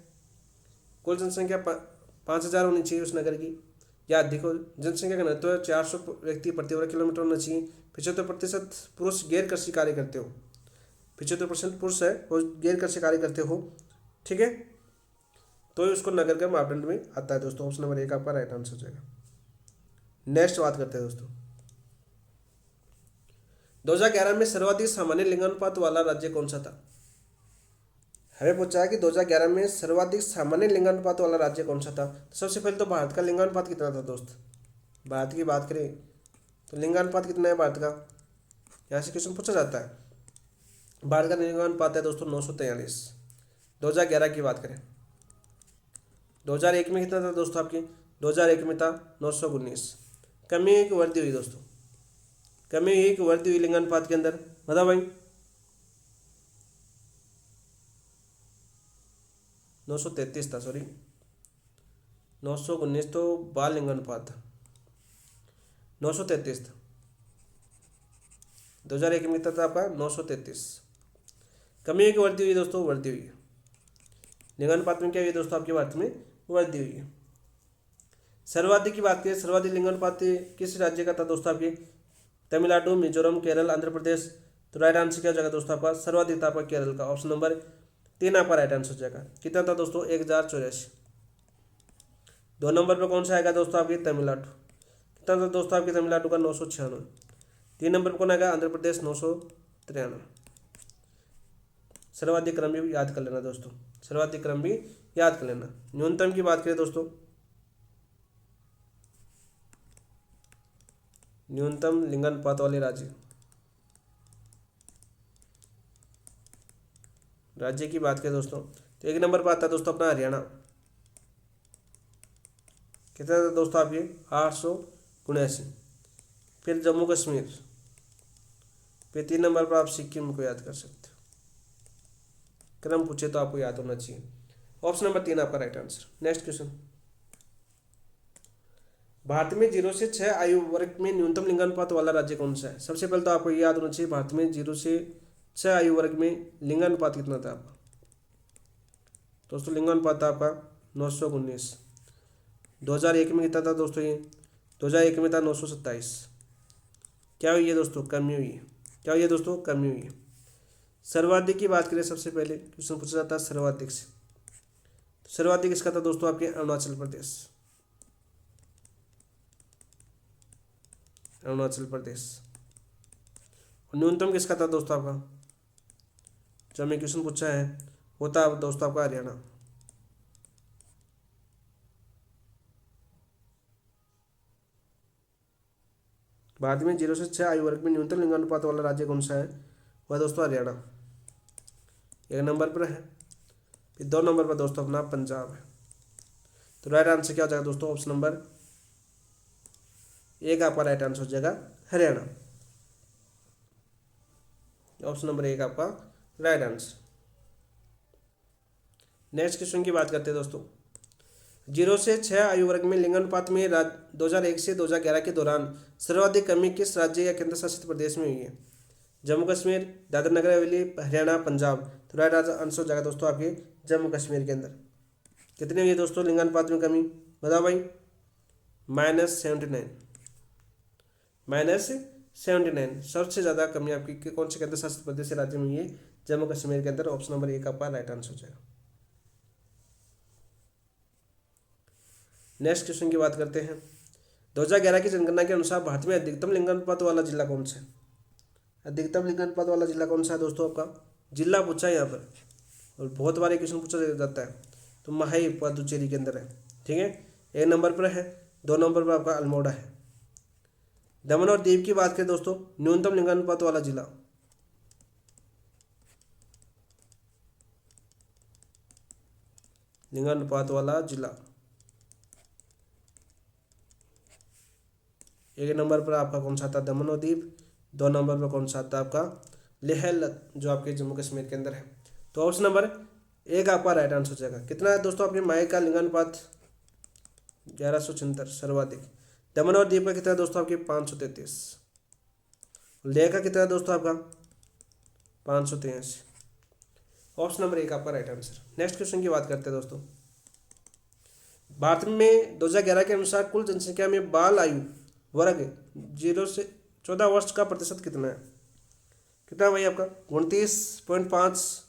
कुल जनसंख्या 5000 होनी चाहिए उस नगर की या अधिक हो, जनसंख्या का घनत्व 400 व्यक्ति प्रति वर्ग किलोमीटर होना चाहिए, 75% पुरुष गैर कृषि कार्य करते हो, 75% पुरुष है और गैर कृषि कार्य करते हो, ठीक है, तो उसको नगर का मापदंड में आता है दोस्तों। ऑप्शन नंबर 1 आपका राइट आंसर हो जाएगा। नेक्स्ट बात करते हैं दोस्तों। 2011 में सर्वाधिक सामान्य लिंगानुपात वाला राज्य कौन सा था? हमें पूछा है कि 2011 में सर्वाधिक सामान्य लिंगानुपात वाला राज्य कौन सा था। तो सबसे पहले तो भारत का लिंगानुपात कितना था दोस्त? भारत की बात करें तो लिंगानुपात कितना है भारत का? यहाँ से क्वेश्चन पूछा जाता है। भारत का लिंगानुपात है दोस्तों 943। 2011 की बात करें, 2001 में कितना था दोस्तों आपकी? 2001 में था 919। कमी हुई कि वृद्धि हुई दोस्तों? कमी हुई कि वृद्धि हुई लिंगानुपात के अंदर, बताओ भाई। 933 था, सॉरी 919 तो बाल लिंगानुपात था, 933 था। 2001 में कितना था आपका 933। कमी हुई कि वृद्धि हुई दोस्तों, वृद्धि हुई है। लिंगानुपात में क्या हुई दोस्तों आपके भारत में, वृद्धि हुई है। सर्वाधिक की बात करें, सर्वाधिक लिंगानुपात किस राज्य का था दोस्तों आपके, तमिलनाडु, मिजोरम, केरल, आंध्र प्रदेश। तो राइट आंसर क्या हो जाएगा दोस्तों आपका, सर्वाधिक था आपका केरल का, ऑप्शन नंबर 3 आपका राइट आंसर हो जाएगा। कितना था दोस्तों 1084। 2 नंबर पर कौन सा आएगा दोस्तों आपके, तमिलनाडु। कितना था दोस्तों आपके तमिलनाडु का, 996। 3 नंबर पर कौन आएगा, आंध्र प्रदेश, 993। सर्वाधिक क्रम भी याद कर लेना दोस्तों, सर्वाधिक क्रम भी याद कर लेना। न्यूनतम की बात करें दोस्तों, न्यूनतम लिंगानुपात वाले राज्य की बात करें दोस्तों, तो 1 नंबर पर आता है दोस्तों अपना हरियाणा। कितना था दोस्तों आपके 879। फिर जम्मू कश्मीर, फिर 3 नंबर पर आप सिक्किम को याद कर सकते हो। क्रम पूछे तो आपको याद होना चाहिए। ऑप्शन नंबर 3 आपका right answer. Next question, Bharat में 0 से 6 आयु वर्ग में न्यूनतम लिंगानुपात वाला राज्य कौन सा है। सबसे पहले तो आपको ये याद होना चाहिए, भारत में 0 से 6 आयु वर्ग में लिंगानुपात कितना था आपका दोस्तों, लिंगानुपात था आपका 919। 2001 में कितना था दोस्तों, ये 2001 में था 927। क्या हुई है दोस्तों, कमी हुई है। क्या हुई है दोस्तों, कमी हुई है। सर्वाधिक की बात करें, सबसे पहले क्वेश्चन पूछा जाता है सर्वाधिक से। सर्वाधिक इसका था दोस्तों आपके अरुणाचल प्रदेश, अरुणाचल प्रदेश। न्यूनतम किसका था दोस्तों आपका, जो हमें क्वेश्चन पूछा है वो था दोस्तों आपका हरियाणा। भारत में 0 से 6 आयु वर्ग में न्यूनतम लिंगानुपात वाला राज्य कौन सा है, वह दोस्तों हरियाणा 1 नंबर पर है। फिर 2 नंबर पर दोस्तों अपना पंजाब है। तो राइट आंसर क्या हो जाएगा दोस्तों, ऑप्शन नंबर 1 आपका राइट आंसर हो जाएगा हरियाणा। ऑप्शन नंबर 1 आपका राइट आंसर। नेक्स्ट क्वेश्चन की बात करते हैं दोस्तों, 0 से 6 आयु वर्ग में लिंगानुपात में 2001 से 2011 के दौरान सर्वाधिक कमी किस राज्य या केंद्र शासित प्रदेश में हुई है। जम्मू कश्मीर, दादरा नगर हवेली, हरियाणा, पंजाब। तो राइट आंसर हो जाएगा दोस्तों आपके जम्मू कश्मीर के अंदर। कितनी हुई है दोस्तों लिंगानुपात में कमी, बताओ भाई, -79। -79 सबसे ज़्यादा कमी आपकी कौन से केंद्र शासित प्रदेश से राज्य में हुई है, जम्मू कश्मीर के अंदर। ऑप्शन नंबर 1 आपका राइट आंसर हो जाएगा। नेक्स्ट क्वेश्चन की बात करते हैं, 2011 की जनगणना के अनुसार भारत में अधिकतम लिंगानुपात वाला जिला कौन सा है। अधिकतम लिंगानुपात वाला जिला कौन सा है दोस्तों आपका, जिला पूछा है यहाँ पर और बहुत बार क्वेश्चन पूछा जाता है। तो महाई पुदुचेरी के अंदर है, ठीक है, 1 नंबर पर है। 2 नंबर पर आपका अल्मोड़ा है। दमन और दीव की बात करें दोस्तों, न्यूनतम लिंगानुपात वाला जिला, लिंगानुपात वाला जिला 1 नंबर पर आपका कौन सा था, दमन और दीव। 2 नंबर पर कौन सा था आपका लेह, जो आपके जम्मू कश्मीर के अंदर है। तो ऑप्शन नंबर 1 आपका राइट आंसर हो जाएगा। कितना है दोस्तों आपके माई का लिंगानुपात 1176 सर्वाधिक। दमन और दीव का कितना है दोस्तों आपके 533। लेह का कितना है दोस्तों आपका 583। ऑप्शन नंबर 1 आपका राइट आंसर। नेक्स्ट क्वेश्चन की बात करते हैं दोस्तों, भारत में 2011 के अनुसार कुल जनसंख्या में बाल आयु वर्ग 0 से 14 वर्ष का प्रतिशत कितना है। कितना भाई आपका 29.5।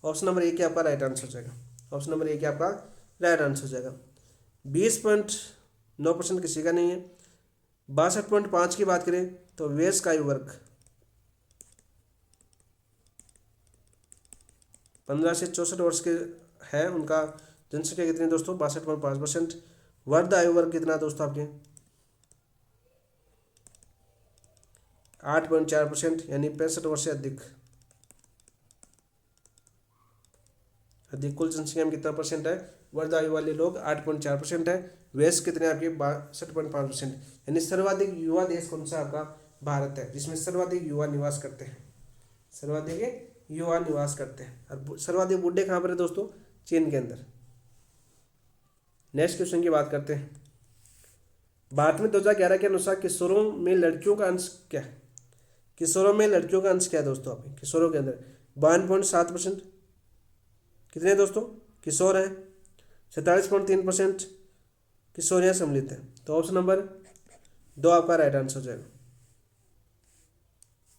ऑप्शन नंबर 1 आपका राइट आंसर हो जाएगा। ऑप्शन नंबर 1 आपका राइट आंसर हो जाएगा। 20.9% किसी का नहीं है। 62.5 की बात करें तो वयस्क आयु वर्ग 15 से 64 वर्ष के हैं, उनका जनसंख्या कितनी दोस्तों 62.5%। वर्ध आयु वर्ग कितना दोस्तों आपके 8.4%, यानी 65 वर्ष से अधिक। कुल जनसंख्या में कितना परसेंट है, वर्ध आयु वाले लोग 8.4% है। वयस्क कितने आपके 62.5%, यानी सर्वाधिक युवा देश कौन सा आपका भारत है, जिसमें सर्वाधिक युवा निवास करते हैं। सर्वाधिक युवा निवास करते हैं। और सर्वाधिक बूढ़े कहाँ पर है दोस्तों, चीन के अंदर। नेक्स्ट क्वेश्चन की बात करते हैं। भारत में 2011 के अनुसार किशोरों में लड़कियों का अंश क्या है? किशोरों में लड़कियों का अंश क्या है दोस्तों? आपके किशोरों के अंदर 52.7%। कितने दोस्तों किशोर हैं? 47.3% किशोरियाँ सम्मिलित हैं। तो ऑप्शन नंबर 2 आपका राइट आंसर हो जाएगा।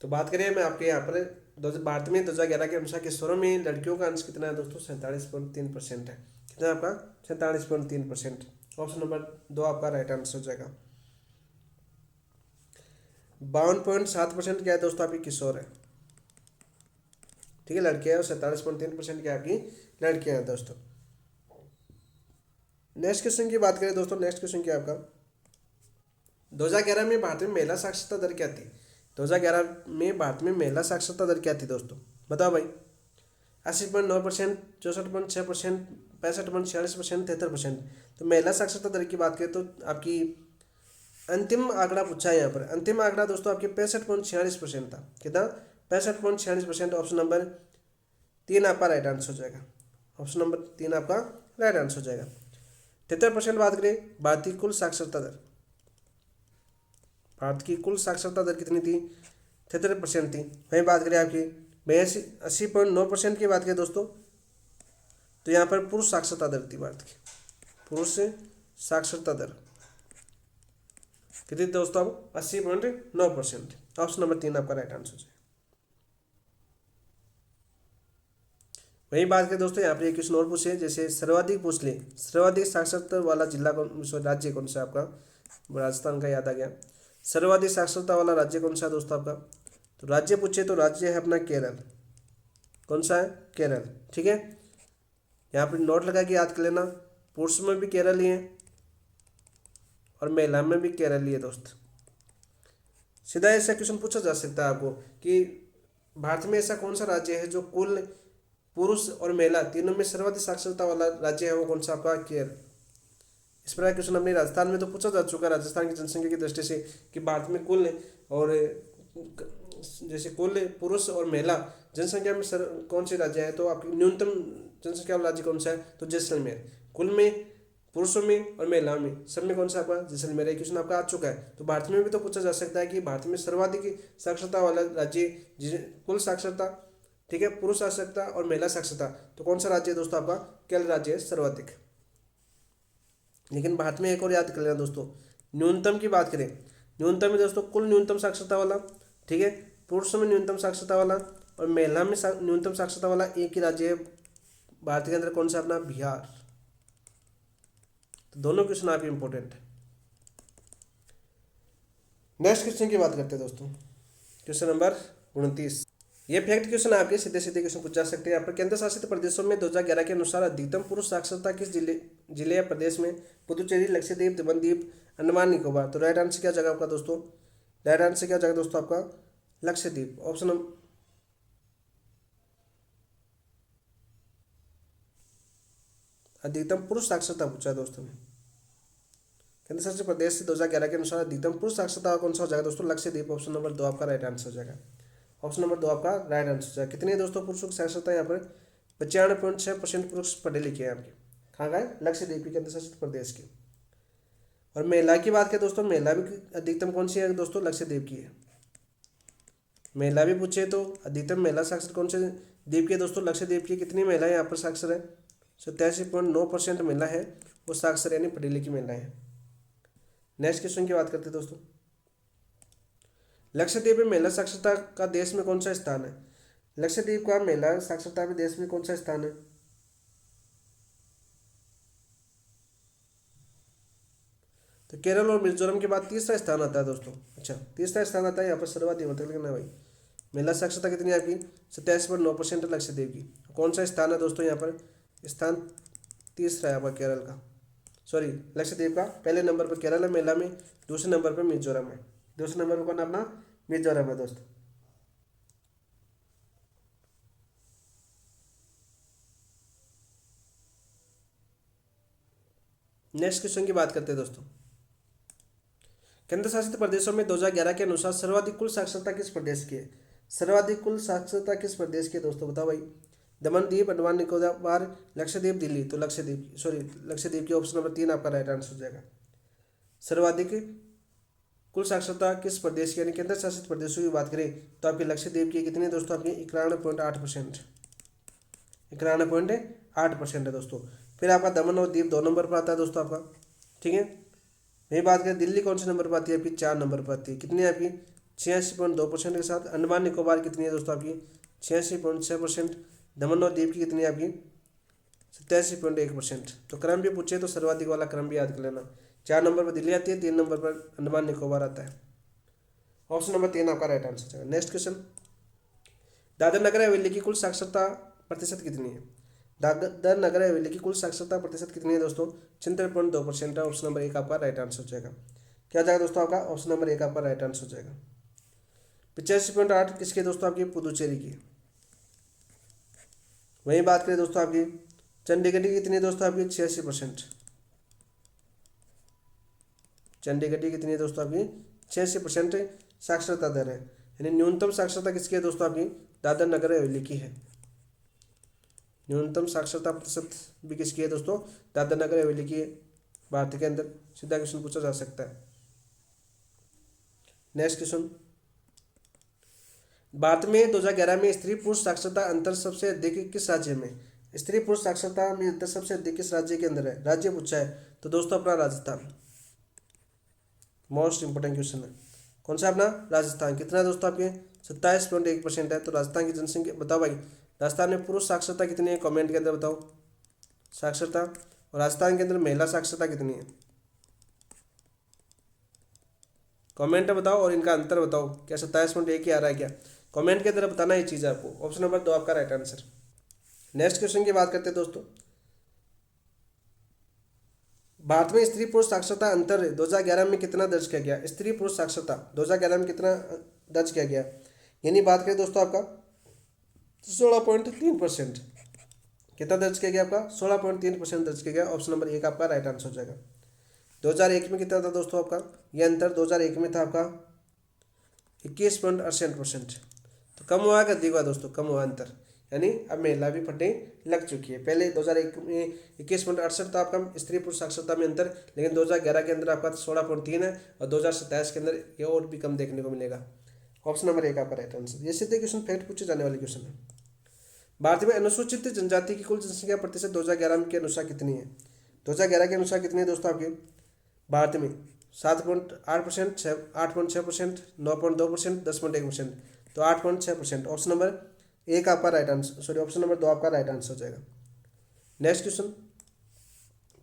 तो बात करें मैं आपके यहाँ पर भारत में 2011 के अनुसार किशोरों में लड़कियों का अंश कितना है दोस्तों? 47.3% है। कितना आपका? 47.3%। ऑप्शन नंबर 2 आपका राइट आंसर हो जाएगा। 52.7% क्या है दोस्तों? आपकी किशोर है, ठीक है, लड़कियां हैं। और 47.3% क्या आपकी लड़कियां हैं दोस्तों। नेक्स्ट क्वेश्चन की बात करें दोस्तों। नेक्स्ट क्वेश्चन क्या आपका? 2011 में भारत में महिला साक्षरता दर क्या थी? 2011 में भारत में महिला साक्षरता दर क्या थी दोस्तों? बताओ भाई। 80.9%, 64.6%, 65.46%, 73%। तो महिला साक्षरता दर की बात करें तो आपकी अंतिम आंकड़ा पूछा है यहाँ पर। अंतिम आंकड़ा दोस्तों आपके 65.46% था। कितना? 65.46%। ऑप्शन नंबर 3 आपका राइट आंसर हो जाएगा। ऑप्शन नंबर 3 आपका राइट आंसर हो जाएगा। 73% बात करें भारतीय कुल साक्षरता दर। भारत की कुल साक्षरता दर कितनी थी? 73% थी। वहीं बात करें आपकी 80.9% की बात करें दोस्तों, तो यहाँ पर पुरुष साक्षरता दर थी भारत की। पुरुष साक्षरता दर कितनी दोस्तों? अब 80.9%। ऑप्शन नंबर 3 आपका राइट आंसर है। वही बात करें दोस्तों, यहाँ पे एक क्वेश्चन और पूछे, जैसे सर्वाधिक पूछ ले, सर्वाधिक साक्षरता वाला जिला कौन, राज्य कौन सा आपका? राजस्थान का याद आ गया। सर्वाधिक साक्षरता वाला राज्य कौन सा है दोस्तों आपका? तो राज्य पूछे तो राज्य है अपना केरल। कौन सा है? केरल, ठीक है। यहाँ पर नोट लगा के याद कर लेना। पुरुष में भी केरल ही है और महिला में भी केरल ही है दोस्त। सीधा ऐसा क्वेश्चन पूछा जा सकता है आपको कि भारत में ऐसा कौन सा राज्य है जो कुल पुरुष और महिला तीनों में सर्वाधिक साक्षरता वाला राज्य है, वो कौन सा आपका? केरल। इस प्रकार क्वेश्चन अपने राजस्थान में तो पूछा जा चुका है, राजस्थान की जनसंख्या की दृष्टि से, कि भारत में कुल और जैसे कुल पुरुष और महिला जनसंख्या में कौन से राज्य है, तो आपकी न्यूनतम जनसंख्या वाला राज्य कौन सा है? तो जैसलमेर। कुल में पुरुषों में और महिलाओं में सब में कौन सा आपका? जैसलमेर। एक क्वेश्चन आपका आ चुका है। तो भारत में भी तो पूछा जा सकता है कि भारत में सर्वाधिक साक्षरता वाला राज्य, कुल साक्षरता, ठीक है, पुरुष साक्षरता और महिला साक्षरता, तो कौन सा राज्य है दोस्तों? आपका केरल राज्य है सर्वाधिक। लेकिन भारत में एक और याद कर लेना दोस्तों, न्यूनतम की बात करें, न्यूनतम में दोस्तों कुल न्यूनतम साक्षरता वाला, ठीक है, पुरुषों में न्यूनतम साक्षरता वाला और महिला में न्यूनतम साक्षरता वाला एक ही राज्य है भारत के अंदर। कौन सा? अपना बिहार। तो दोनों क्वेश्चन आपके इंपॉर्टेंट है। नेक्स्ट क्वेश्चन की बात करते हैं दोस्तों। Question number 29। ये फैक्ट क्वेश्चन आपके सीधे सीधे क्वेश्चन पूछ जा सकते हैं यहाँ पर। केंद्र शासित प्रदेशों में 2011 के अनुसार अधिकतम पुरुष साक्षरता किस जिले या प्रदेश में? पुदुचेरी, लक्षद्वीप, दमनदीप, अंडमान निकोबार। तो राइट आंसर क्या जगह आपका दोस्तों? राइट आंसर क्या जगह दोस्तों आपका? लक्षद्वीप। ऑप्शन नंबर अधिकतम पुरुष साक्षरता पूछा है दोस्तों ने। केंद्र शासित प्रदेश से 2011 के अनुसार अधिकतम पुरुष साक्षरता कौन सा हो जाएगा दोस्तों? लक्षद्वीप। ऑप्शन नंबर 2 आपका राइट आंसर हो जाएगा। ऑप्शन नंबर 2 आपका राइट आंसर हो जाएगा। कितने दोस्तों पुरुषों की साक्षरता यहाँ पर? 95.6% पुरुष पढ़े लिखे हैं आपके। कहाँ का है? लक्षद्वीप के केंद्र शासित प्रदेश के। और महिला की बात करें दोस्तों, महिला भी अधिकतम कौन सी है दोस्तों? लक्षद्वीप की है। महिला भी पूछे तो अधिकतम महिला साक्षर कौन से द्वीप की है दोस्तों? लक्षद्वीप की। कितनी महिलाएं यहाँ पर साक्षर है? 87.9% महिला है वो साक्षर, यानी पढ़ी लिखी महिलाएं हैं। नेक्स्ट क्वेश्चन की बात करते हैं दोस्तों। लक्षद्वीप में महिला साक्षरता का देश में कौन सा स्थान है? लक्षद्वीप का महिला साक्षरता में देश में कौन सा स्थान है? तो केरल और मिजोरम के बाद तीसरा स्थान आता है दोस्तों। अच्छा, तीसरा स्थान आता है यहाँ पर सर्वाधिक, मतलब लेकिन भाई महिला साक्षरता कितनी है आपकी? 87.9% लक्षद्वीप की। कौन सा स्थान है दोस्तों यहाँ पर? स्थान तीसरा है आपका केरल का, सॉरी लक्षद्वीप का। पहले नंबर पर केरल है महिला में, दूसरे नंबर पर मिजोरम है। दूसरे नंबर पर कौन है? अपना मिजोरम है दोस्तों। नेक्स्ट क्वेश्चन की बात करते हैं दोस्तों। केंद्र शासित प्रदेशों में 2011 के अनुसार सर्वाधिक कुल साक्षरता किस प्रदेश की है? सर्वाधिक कुल साक्षरता किस प्रदेश की है दोस्तों? बताओ भाई। दमनदीप, अंडमान निकोबार, लक्षद्वीप, दिल्ली। तो लक्षद्वीप की ऑप्शन नंबर 3 आपका राइट आंसर हो जाएगा। सर्वाधिक कुल साक्षरता किस प्रदेश की यानी केंद्र शासित प्रदेशों की बात करें तो आपके लक्षद्वीप की कितनी है दोस्तों, आपकी 91.8%, 91.8% है दोस्तों। फिर आपका दमन और दीव 2 नंबर पर आता है दोस्तों आपका, ठीक है। वही बात करें दिल्ली कौन से नंबर पर आती है, आपकी 4 नंबर पर आती है। कितनी है आपकी, 86.2% के साथ। अंडमान निकोबार कितनी है दोस्तों, आपकी 86.6%। दमन और दीव की कितनी है आपकी 87.1%। तो क्रम भी पूछे तो सर्वाधिक वाला क्रम भी याद कर लेना। 4 नंबर पर दिल्ली आती है, 3 नंबर पर अंडमान निकोबार आता है। ऑप्शन नंबर 3 आपका राइट आंसर है। नेक्स्ट क्वेश्चन, दादर नगर हवेली की कुल साक्षरता प्रतिशत कितनी है। दादर नगर हवेली की कुल साक्षरता प्रतिशत कितनी है दोस्तों, 76.2% है। ऑप्शन नंबर 1 आपका राइट आंसर हो जाएगा। क्या जाएगा दोस्तों आपका, ऑप्शन नंबर 1 आपका राइट आंसर हो जाएगा। 85.8 किसके दोस्तों, आपकी पुदुचेरी की। वही बात करें दोस्तों आपकी चंडीगढ़ की कितनी है दोस्तों, आपकी 86%। चंडीगढ़ की कितनी है दोस्तों, आपकी 86% साक्षरता दर है। यानी न्यूनतम साक्षरता किसकी है दोस्तों, आपकी दादर नगर हवेली की है। न्यूनतम साक्षरता प्रतिशत भी किसकी है दोस्तों, दादर नगर हवेली की है। भारत के अंदर सीधा क्वेश्चन पूछा जा सकता है। नेक्स्ट क्वेश्चन, भारत में 2011 में स्त्री पुरुष साक्षरता अंतर सबसे अधिक किस राज्य में। स्त्री पुरुष साक्षरता में अंतर सबसे अधिक किस राज्य के अंदर है, राज्य पूछा है तो दोस्तों अपना राजस्थान। मोस्ट इंपोर्टेंट क्वेश्चन है। कौन सा अपना राजस्थान। कितना है दोस्तों, आपके 27.1% है। तो राजस्थान की जनसंख्या बताओ भाई, राजस्थान में पुरुष साक्षरता कितनी है, कमेंट के अंदर बताओ साक्षरता। और राजस्थान के अंदर महिला साक्षरता कितनी है, कमेंट में बताओ। और इनका अंतर बताओ, क्या 27.1 ही आ रहा है क्या, कमेंट के अंदर बताना ये चीज़ आपको। ऑप्शन नंबर 2 आपका राइट आंसर। नेक्स्ट क्वेश्चन की बात करते हैं दोस्तों, भारत में स्त्री पुरुष साक्षरता अंतर 2011 में कितना दर्ज किया गया। स्त्री पुरुष साक्षरता 2011 में कितना दर्ज किया गया, यानी बात करें दोस्तों आपका 16.3%। कितना दर्ज किया गया आपका, 16.3% दर्ज किया गया। ऑप्शन नंबर 1 आपका राइट आंसर हो जाएगा। 2001 में कितना था दोस्तों आपका, यह अंतर 2001 में था आपका 21.68%। तो कम हुआ क्या, दिखा दोस्तों कम हुआ अंतर, यानी अब महिला भी पढ़ने लग चुकी है। पहले 2001 में 21.68 था आपका स्त्री पुरुष साक्षरता में अंतर, लेकिन 2011 के अंदर आपका 16.3 है और 2027 के अंदर ये और भी कम देखने को मिलेगा। ऑप्शन नंबर 1 आपका राइट आंसर। ये सीधे क्वेश्चन फैक्ट पूछे जाने वाले क्वेश्चन है। भारत में अनुसूचित जनजाति की कुल जनसंख्या प्रतिशत 2011 के अनुसार कितनी है। 2011 के अनुसार कितनी है दोस्तों आपके भारत में, 7.8%, 8.6%, 9.2%, 10.1%। तो 8.6%। ऑप्शन नंबर 1 आपका राइट आंसर, ऑप्शन नंबर 2 आपका राइट आंसर हो जाएगा। नेक्स्ट क्वेश्चन,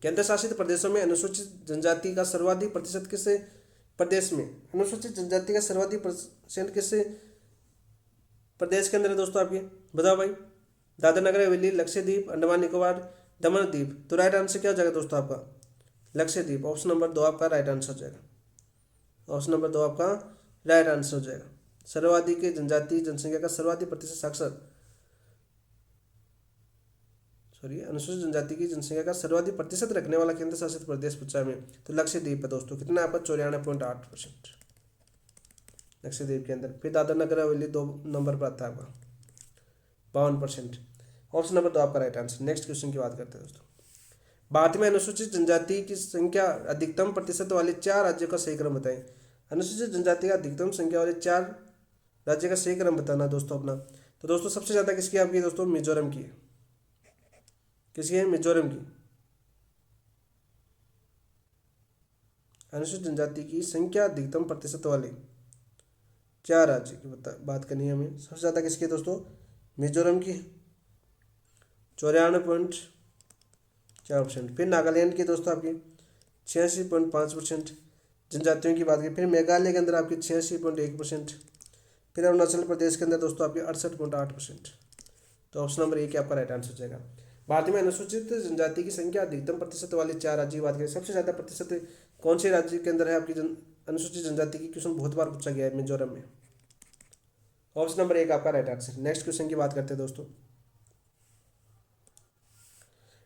केंद्र शासित प्रदेशों में अनुसूचित जनजाति का सर्वाधिक प्रतिशत किस प्रदेश में, अनुसूचित जनजाति का सर्वाधिक परसेंट किस प्रदेश के अंदर है दोस्तों आपके, बताओ भाई। दादर नगर हवेली, लक्षद्वीप, अंडमान निकोबार, दमन द्वीप। तो राइट आंसर क्या हो जाएगा दोस्तों आपका, लक्षद्वीप। ऑप्शन नंबर 2 आपका राइट आंसर हो जाएगा। ऑप्शन नंबर 2 आपका राइट आंसर हो जाएगा। सर्वाधिक जनजाति जनसंख्या का सर्वाधिक प्रतिशत अनुसूचित जनजाति की जनसंख्या का सर्वाधिक प्रतिशत रखने वाला केंद्र शासित प्रदेश पूछा में, तो लक्षद्वीप है दोस्तों। कितना आपका 94.8% लक्षद्वीप के अंदर। फिर दादर नगर हवेली 2 नंबर पर आता है आपका 52%। ऑप्शन नंबर 2 आपका राइट आंसर। नेक्स्ट क्वेश्चन की बात करते हैं दोस्तों, भारत में अनुसूचित जनजाति की संख्या अधिकतम प्रतिशत वाले 4 राज्यों का सही क्रम बताएं। अनुसूचित जनजाति का अधिकतम संख्या वाले 4 राज्य का सही क्रम बताना दोस्तों अपना। तो दोस्तों सबसे ज़्यादा किसकी आपकी दोस्तों, मिजोरम की। किसकी है, मिजोरम की। अनुसूचित जनजाति की संख्या अधिकतम प्रतिशत वाले 4 राज्य की बात करनी है हमें। सबसे ज़्यादा किसकी है दोस्तों, मिजोरम की 94.4%। फिर नागालैंड की दोस्तों आपकी 86.5% जनजातियों की बात करें। फिर मेघालय के अंदर आपकी 86.1%। फिर अरुणाचल प्रदेश के अंदर दोस्तों आपकी 68.8%। तो ऑप्शन नंबर 1 आपका राइट आंसर हो जाएगा। भारत में अनुसूचित जनजाति की संख्या अधिकतम प्रतिशत वाले 4 राज्य की बात करें, सबसे ज़्यादा प्रतिशत कौन से राज्य के अंदर है आपकी अनुसूचित जनजाति की, क्वेश्चन बहुत बार पूछा गया है, मिजोरम में। ऑप्शन नंबर 1 आपका राइट आंसर। नेक्स्ट क्वेश्चन की बात करते हैं दोस्तों,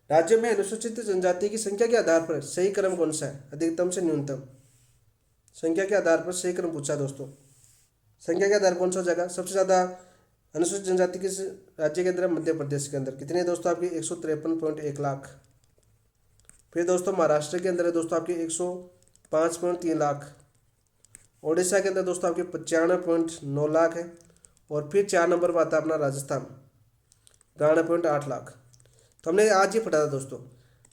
राज्यों में अनुसूचित जनजाति की संख्या के आधार पर सही क्रम कौन सा है, अधिकतम से न्यूनतम संख्या के आधार पर सही क्रम पूछा दोस्तों। संख्या के आधार कौन सा हो जाएगा, सबसे ज़्यादा अनुसूचित जनजाति किस राज्य के अंदर? मध्य प्रदेश के अंदर। कितने दोस्तों आपके? 153.1 लाख। फिर दोस्तों महाराष्ट्र के अंदर है दोस्तों आपके 105.3 लाख। उड़ीसा के अंदर दोस्तों आपके 95.9 लाख है। और फिर 4 नंबर पर आता है अपना राजस्थान, 92.8 लाख। तो हमने आज ही पढ़ा था दोस्तों,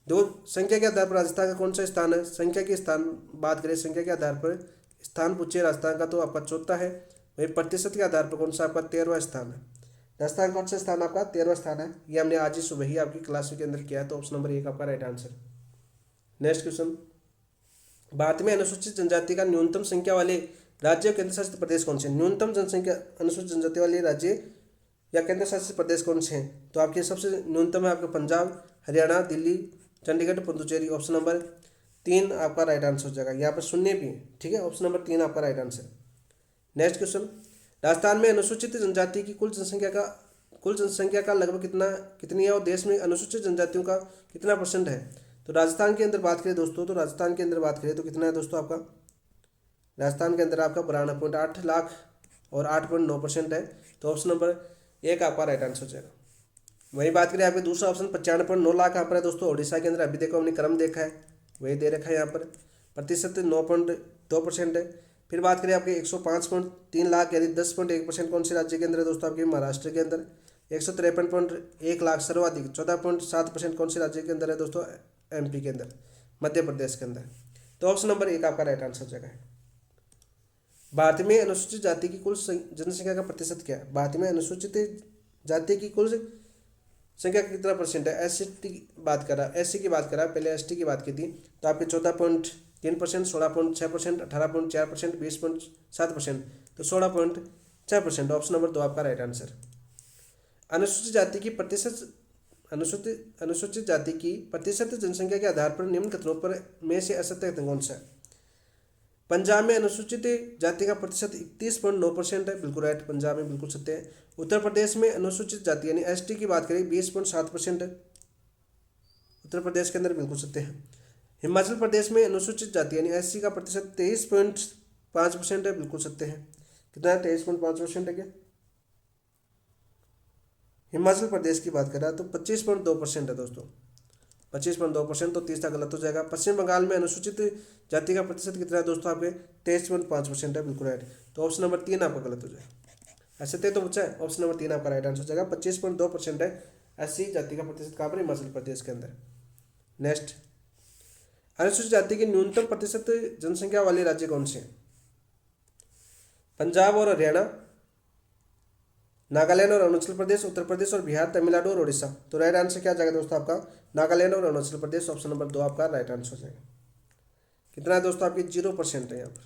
दो संख्या के आधार पर राजस्थान का कौन सा स्थान है? संख्या के स्थान बात करें, संख्या के आधार पर स्थान पूछे राजस्थान का तो आपका चौथा है। वही प्रतिशत के आधार पर कौन सा आपका 13वां स्थान है। राजस्थान कौन सा स्थान आपका? 13वां स्थान है। ये हमने आज ही सुबह ही आपकी क्लास के अंदर किया है, तो ऑप्शन नंबर 1 आपका right answer. Next question, Bharat में अनुसूचित जनजाति का न्यूनतम संख्या वाले राज्य और केंद्र शासित प्रदेश कौन से? न्यूनतम जनसंख्या अनुसूचित जनजाति वाले राज्य या केंद्र शासित प्रदेश कौन से हैं? तो आपके सबसे न्यूनतम है आपके पंजाब, हरियाणा, दिल्ली, चंडीगढ़, पुडुचेरी। ऑप्शन नंबर 3 आपका राइट आंसर हो जाएगा। यहाँ पर शून्य भी है, ठीक है। ऑप्शन नंबर 3 आपका right answer. Next question, Rajasthan में अनुसूचित जनजाति की कुल जनसंख्या का लगभग कितनी है और देश में अनुसूचित जनजातियों का कितना % है? तो राजस्थान के अंदर बात करें दोस्तों, तो राजस्थान के अंदर बात करें तो कितना है दोस्तों आपका? राजस्थान के अंदर आपका 92.8 लाख और 8.9% है। तो ऑप्शन नंबर 1 आपका राइट आंसर हो जाएगा। वही बात करें यहाँ पे दूसरा ऑप्शन 95.9 लाख यहाँ पर है दोस्तों उड़ीसा के अंदर। अभी देखो हमने क्रम देखा है, वही दे रखा है यहाँ पर। प्रतिशत 9.2% है। फिर बात करें आपके 105.3 लाख यानी 10.1% कौन से राज्य के अंदर है दोस्तों? आपके महाराष्ट्र के अंदर। 153.1 लाख सर्वाधिक 14.7% कौन से राज्य के अंदर है दोस्तों? MP के अंदर, मध्य प्रदेश के अंदर। तो ऑप्शन नंबर 1 आपका राइट आंसर हो जाएगा। भारत में अनुसूचित जाति की कुल जनसंख्या का प्रतिशत क्या है? भारत में अनुसूचित जाति की कुल संख्या का कितना % है? SC की बात करा, SC की बात करा, पहले ST की बात की थी। तो आपके 14.3%, 16.6%, 18.4%, 20.7%, तो 16.6%। ऑप्शन नंबर 2 आपका राइट आंसर। अनुसूचित जाति की प्रतिशत जनसंख्या के आधार पर निम्न कथनों पर में से असत्य कथन कौन सा है? पंजाब में अनुसूचित जाति का प्रतिशत 31.9% है, बिल्कुल राइट, पंजाब में बिल्कुल सत्य है। उत्तर प्रदेश में अनुसूचित जाति यानी ST की बात करें 20.7% है, उत्तर प्रदेश के अंदर बिल्कुल सत्य है। हिमाचल प्रदेश में अनुसूचित जाति यानी SC का प्रतिशत 23.5% है, बिल्कुल सत्य है। कितना है? 23.5% है क्या? हिमाचल प्रदेश की बात करें तो 25.2% है दोस्तों, 25.2%, तो तीसरा गलत हो जाएगा। पश्चिम बंगाल में अनुसूचित जाति का प्रतिशत कितना है दोस्तों? आपके 23.5% है, बिल्कुल राइट। तो ऑप्शन नंबर 3 आपका गलत हो जाएगा। ऐसे तो पूछा है, ऑप्शन नंबर 3 आपका राइट आंसर हो जाएगा। 25.2% है SC जाति का प्रतिशत कहाँ पर? हिमाचल प्रदेश के अंदर। नेक्स्ट, अनुसूचित जाति की न्यूनतम प्रतिशत जनसंख्या वाले राज्य कौन से हैं? पंजाब और हरियाणा, नागालैंड और अरुणाचल प्रदेश, उत्तर प्रदेश और बिहार, तमिलनाडु और उड़ीसा। तो राइट आंसर क्या जाएगा दोस्तों आपका? नागालैंड और अरुणाचल प्रदेश। ऑप्शन नंबर 2 आपका राइट आंसर हो जाएगा। कितना है दोस्तों? आपकी 0% है। यहाँ पर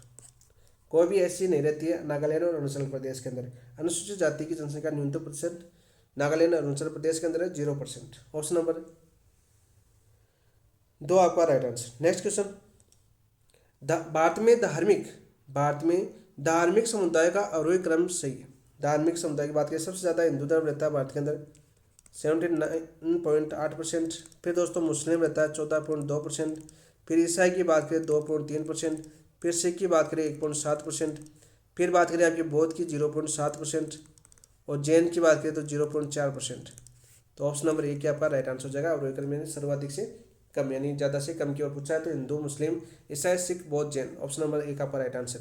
कोई भी ऐसी नहीं रहती है नागालैंड और अरुणाचल प्रदेश के अंदर। अनुसूचित जाति की जनसंख्या न्यूनतम प्रतिशत नागालैंड और अरुणाचल प्रदेश के अंदर है 0%। ऑप्शन नंबर 2 आपका right answer. Next question, Bharat में धार्मिक समुदाय का आरोही क्रम सही है। धार्मिक समुदाय की बात करें, सबसे ज़्यादा हिंदू धर्म रहता है भारत के अंदर 79.8%। फिर दोस्तों मुस्लिम रहता है 14.2%। फिर ईसाई की बात करें 2.3%। फिर सिख की बात करें 1.7%। फिर बात करें आपकी बौद्ध की 0.7% और जैन की बात करें तो 0.4%। तो ऑप्शन नंबर 1 आपका राइट आंसर हो जाएगा। आरोही क्रम यानी सर्वाधिक से कम यानी ज़्यादा से कम की ओर पूछा है तो हिंदू, मुस्लिम, ईसाई, सिख, बौद्ध, जैन। ऑप्शन नंबर 1 आपका राइट आंसर।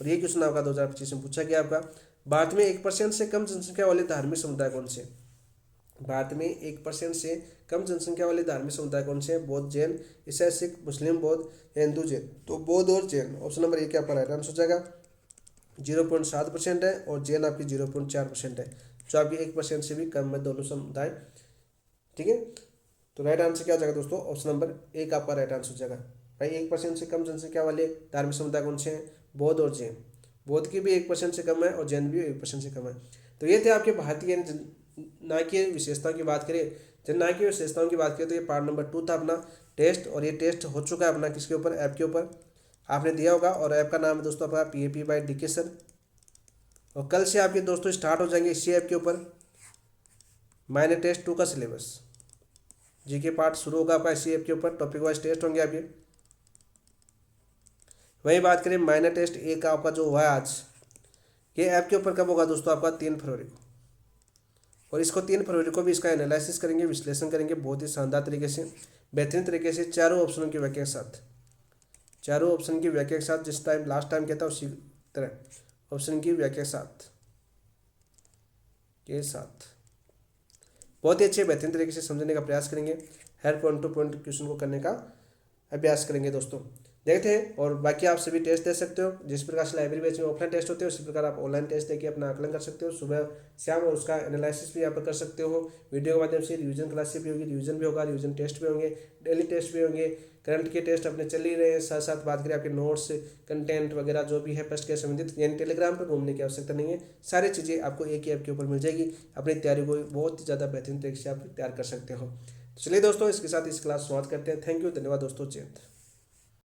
और ये क्वेश्चन आपका 2025 में पूछा गया आपका, भारत में 1% से कम जनसंख्या वाले धार्मिक समुदाय कौन से? भारत में 1% से कम जनसंख्या वाले धार्मिक समुदाय कौन से हैं? बौद्ध, जैन, ईसाई, सिख, मुस्लिम, बौद्ध या हिंदू, जैन। तो बौद्ध और जैन। ऑप्शन नंबर 1 आपका राइट आंसर हो जाएगा। 0.7% है और जैन आपकी 0.4% है, जो आपकी 1% से भी कम है दोनों समुदाय, ठीक है। तो राइट आंसर क्या हो जाएगा दोस्तों? ऑप्शन नंबर 1 आपका राइट आंसर हो जाएगा। भाई 1% से कम जनसंख्या वाले धार्मिक समुदाय कौन से हैं? बौद्ध और जैन। बौद्ध की भी 1% से कम है और जैन भी 1% से कम है। तो ये थे आपके भारतीय जननायकीय विशेषताओं की बात करें, जननायकीय विशेषताओं की बात करें तो ये पार्ट नंबर 2 था अपना टेस्ट। और ये टेस्ट हो चुका है अपना किसके ऊपर? ऐप के ऊपर आपने दिया होगा। और ऐप का नाम है दोस्तों अपना PAP by DK सर। और कल से आपके दोस्तों स्टार्ट हो जाएंगे इसी ऐप के ऊपर माइनर टेस्ट 2 का सिलेबस। GK पार्ट शुरू होगा आपका इसी ऐप के ऊपर, टॉपिक वाइज टेस्ट होंगे आपके। वही बात करें माइनर टेस्ट 1 का आपका जो हुआ है आज, ये ऐप के ऊपर कब होगा दोस्तों? आपका 3 फरवरी को। और इसको 3 फरवरी को भी इसका एनालिसिस करेंगे, विश्लेषण करेंगे बहुत ही शानदार तरीके से, बेहतरीन तरीके से, चारों ऑप्शनों की व्याख्या के साथ, चारों ऑप्शन की व्याख्या के साथ, जिस टाइम लास्ट टाइम कहता उसी तरह ऑप्शन की व्याख्या के साथ बहुत ही अच्छे बेहतरीन तरीके से समझने का प्रयास करेंगे। हर पॉइंट टू पॉइंट क्वेश्चन को करने का अभ्यास करेंगे दोस्तों। देखते हैं, और बाकी आप सभी टेस्ट दे सकते हो। जिस प्रकार से लाइब्रेरी बैच में ऑफलाइन टेस्ट होते हैं उसी प्रकार आप ऑनलाइन टेस्ट देके अपना आकलन कर सकते हो सुबह शाम, और उसका एनालिसिस भी यहाँ पर कर सकते हो वीडियो के माध्यम से। रिवीजन क्लासेस भी होगी, रिवीजन भी होगा, रिवीजन टेस्ट भी होंगे, डेली टेस्ट भी होंगे, करंट के टेस्ट अपने चल ही रहे हैं। साथ साथ बात करें आपके नोट्स, कंटेंट वगैरह जो भी है फर्स्ट के संबंधित, यानी टेलीग्राम पर घूमने की आवश्यकता नहीं है। सारी चीज़ें आपको एक ही ऐप के ऊपर मिल जाएगी। अपनी तैयारी को बहुत ही ज़्यादा बेहतरीन तरीके से आप तैयार कर सकते हो। तो चलिए दोस्तों, इसके साथ इस क्लास समाप्त करते हैं। थैंक यू, धन्यवाद दोस्तों, जय हिंद।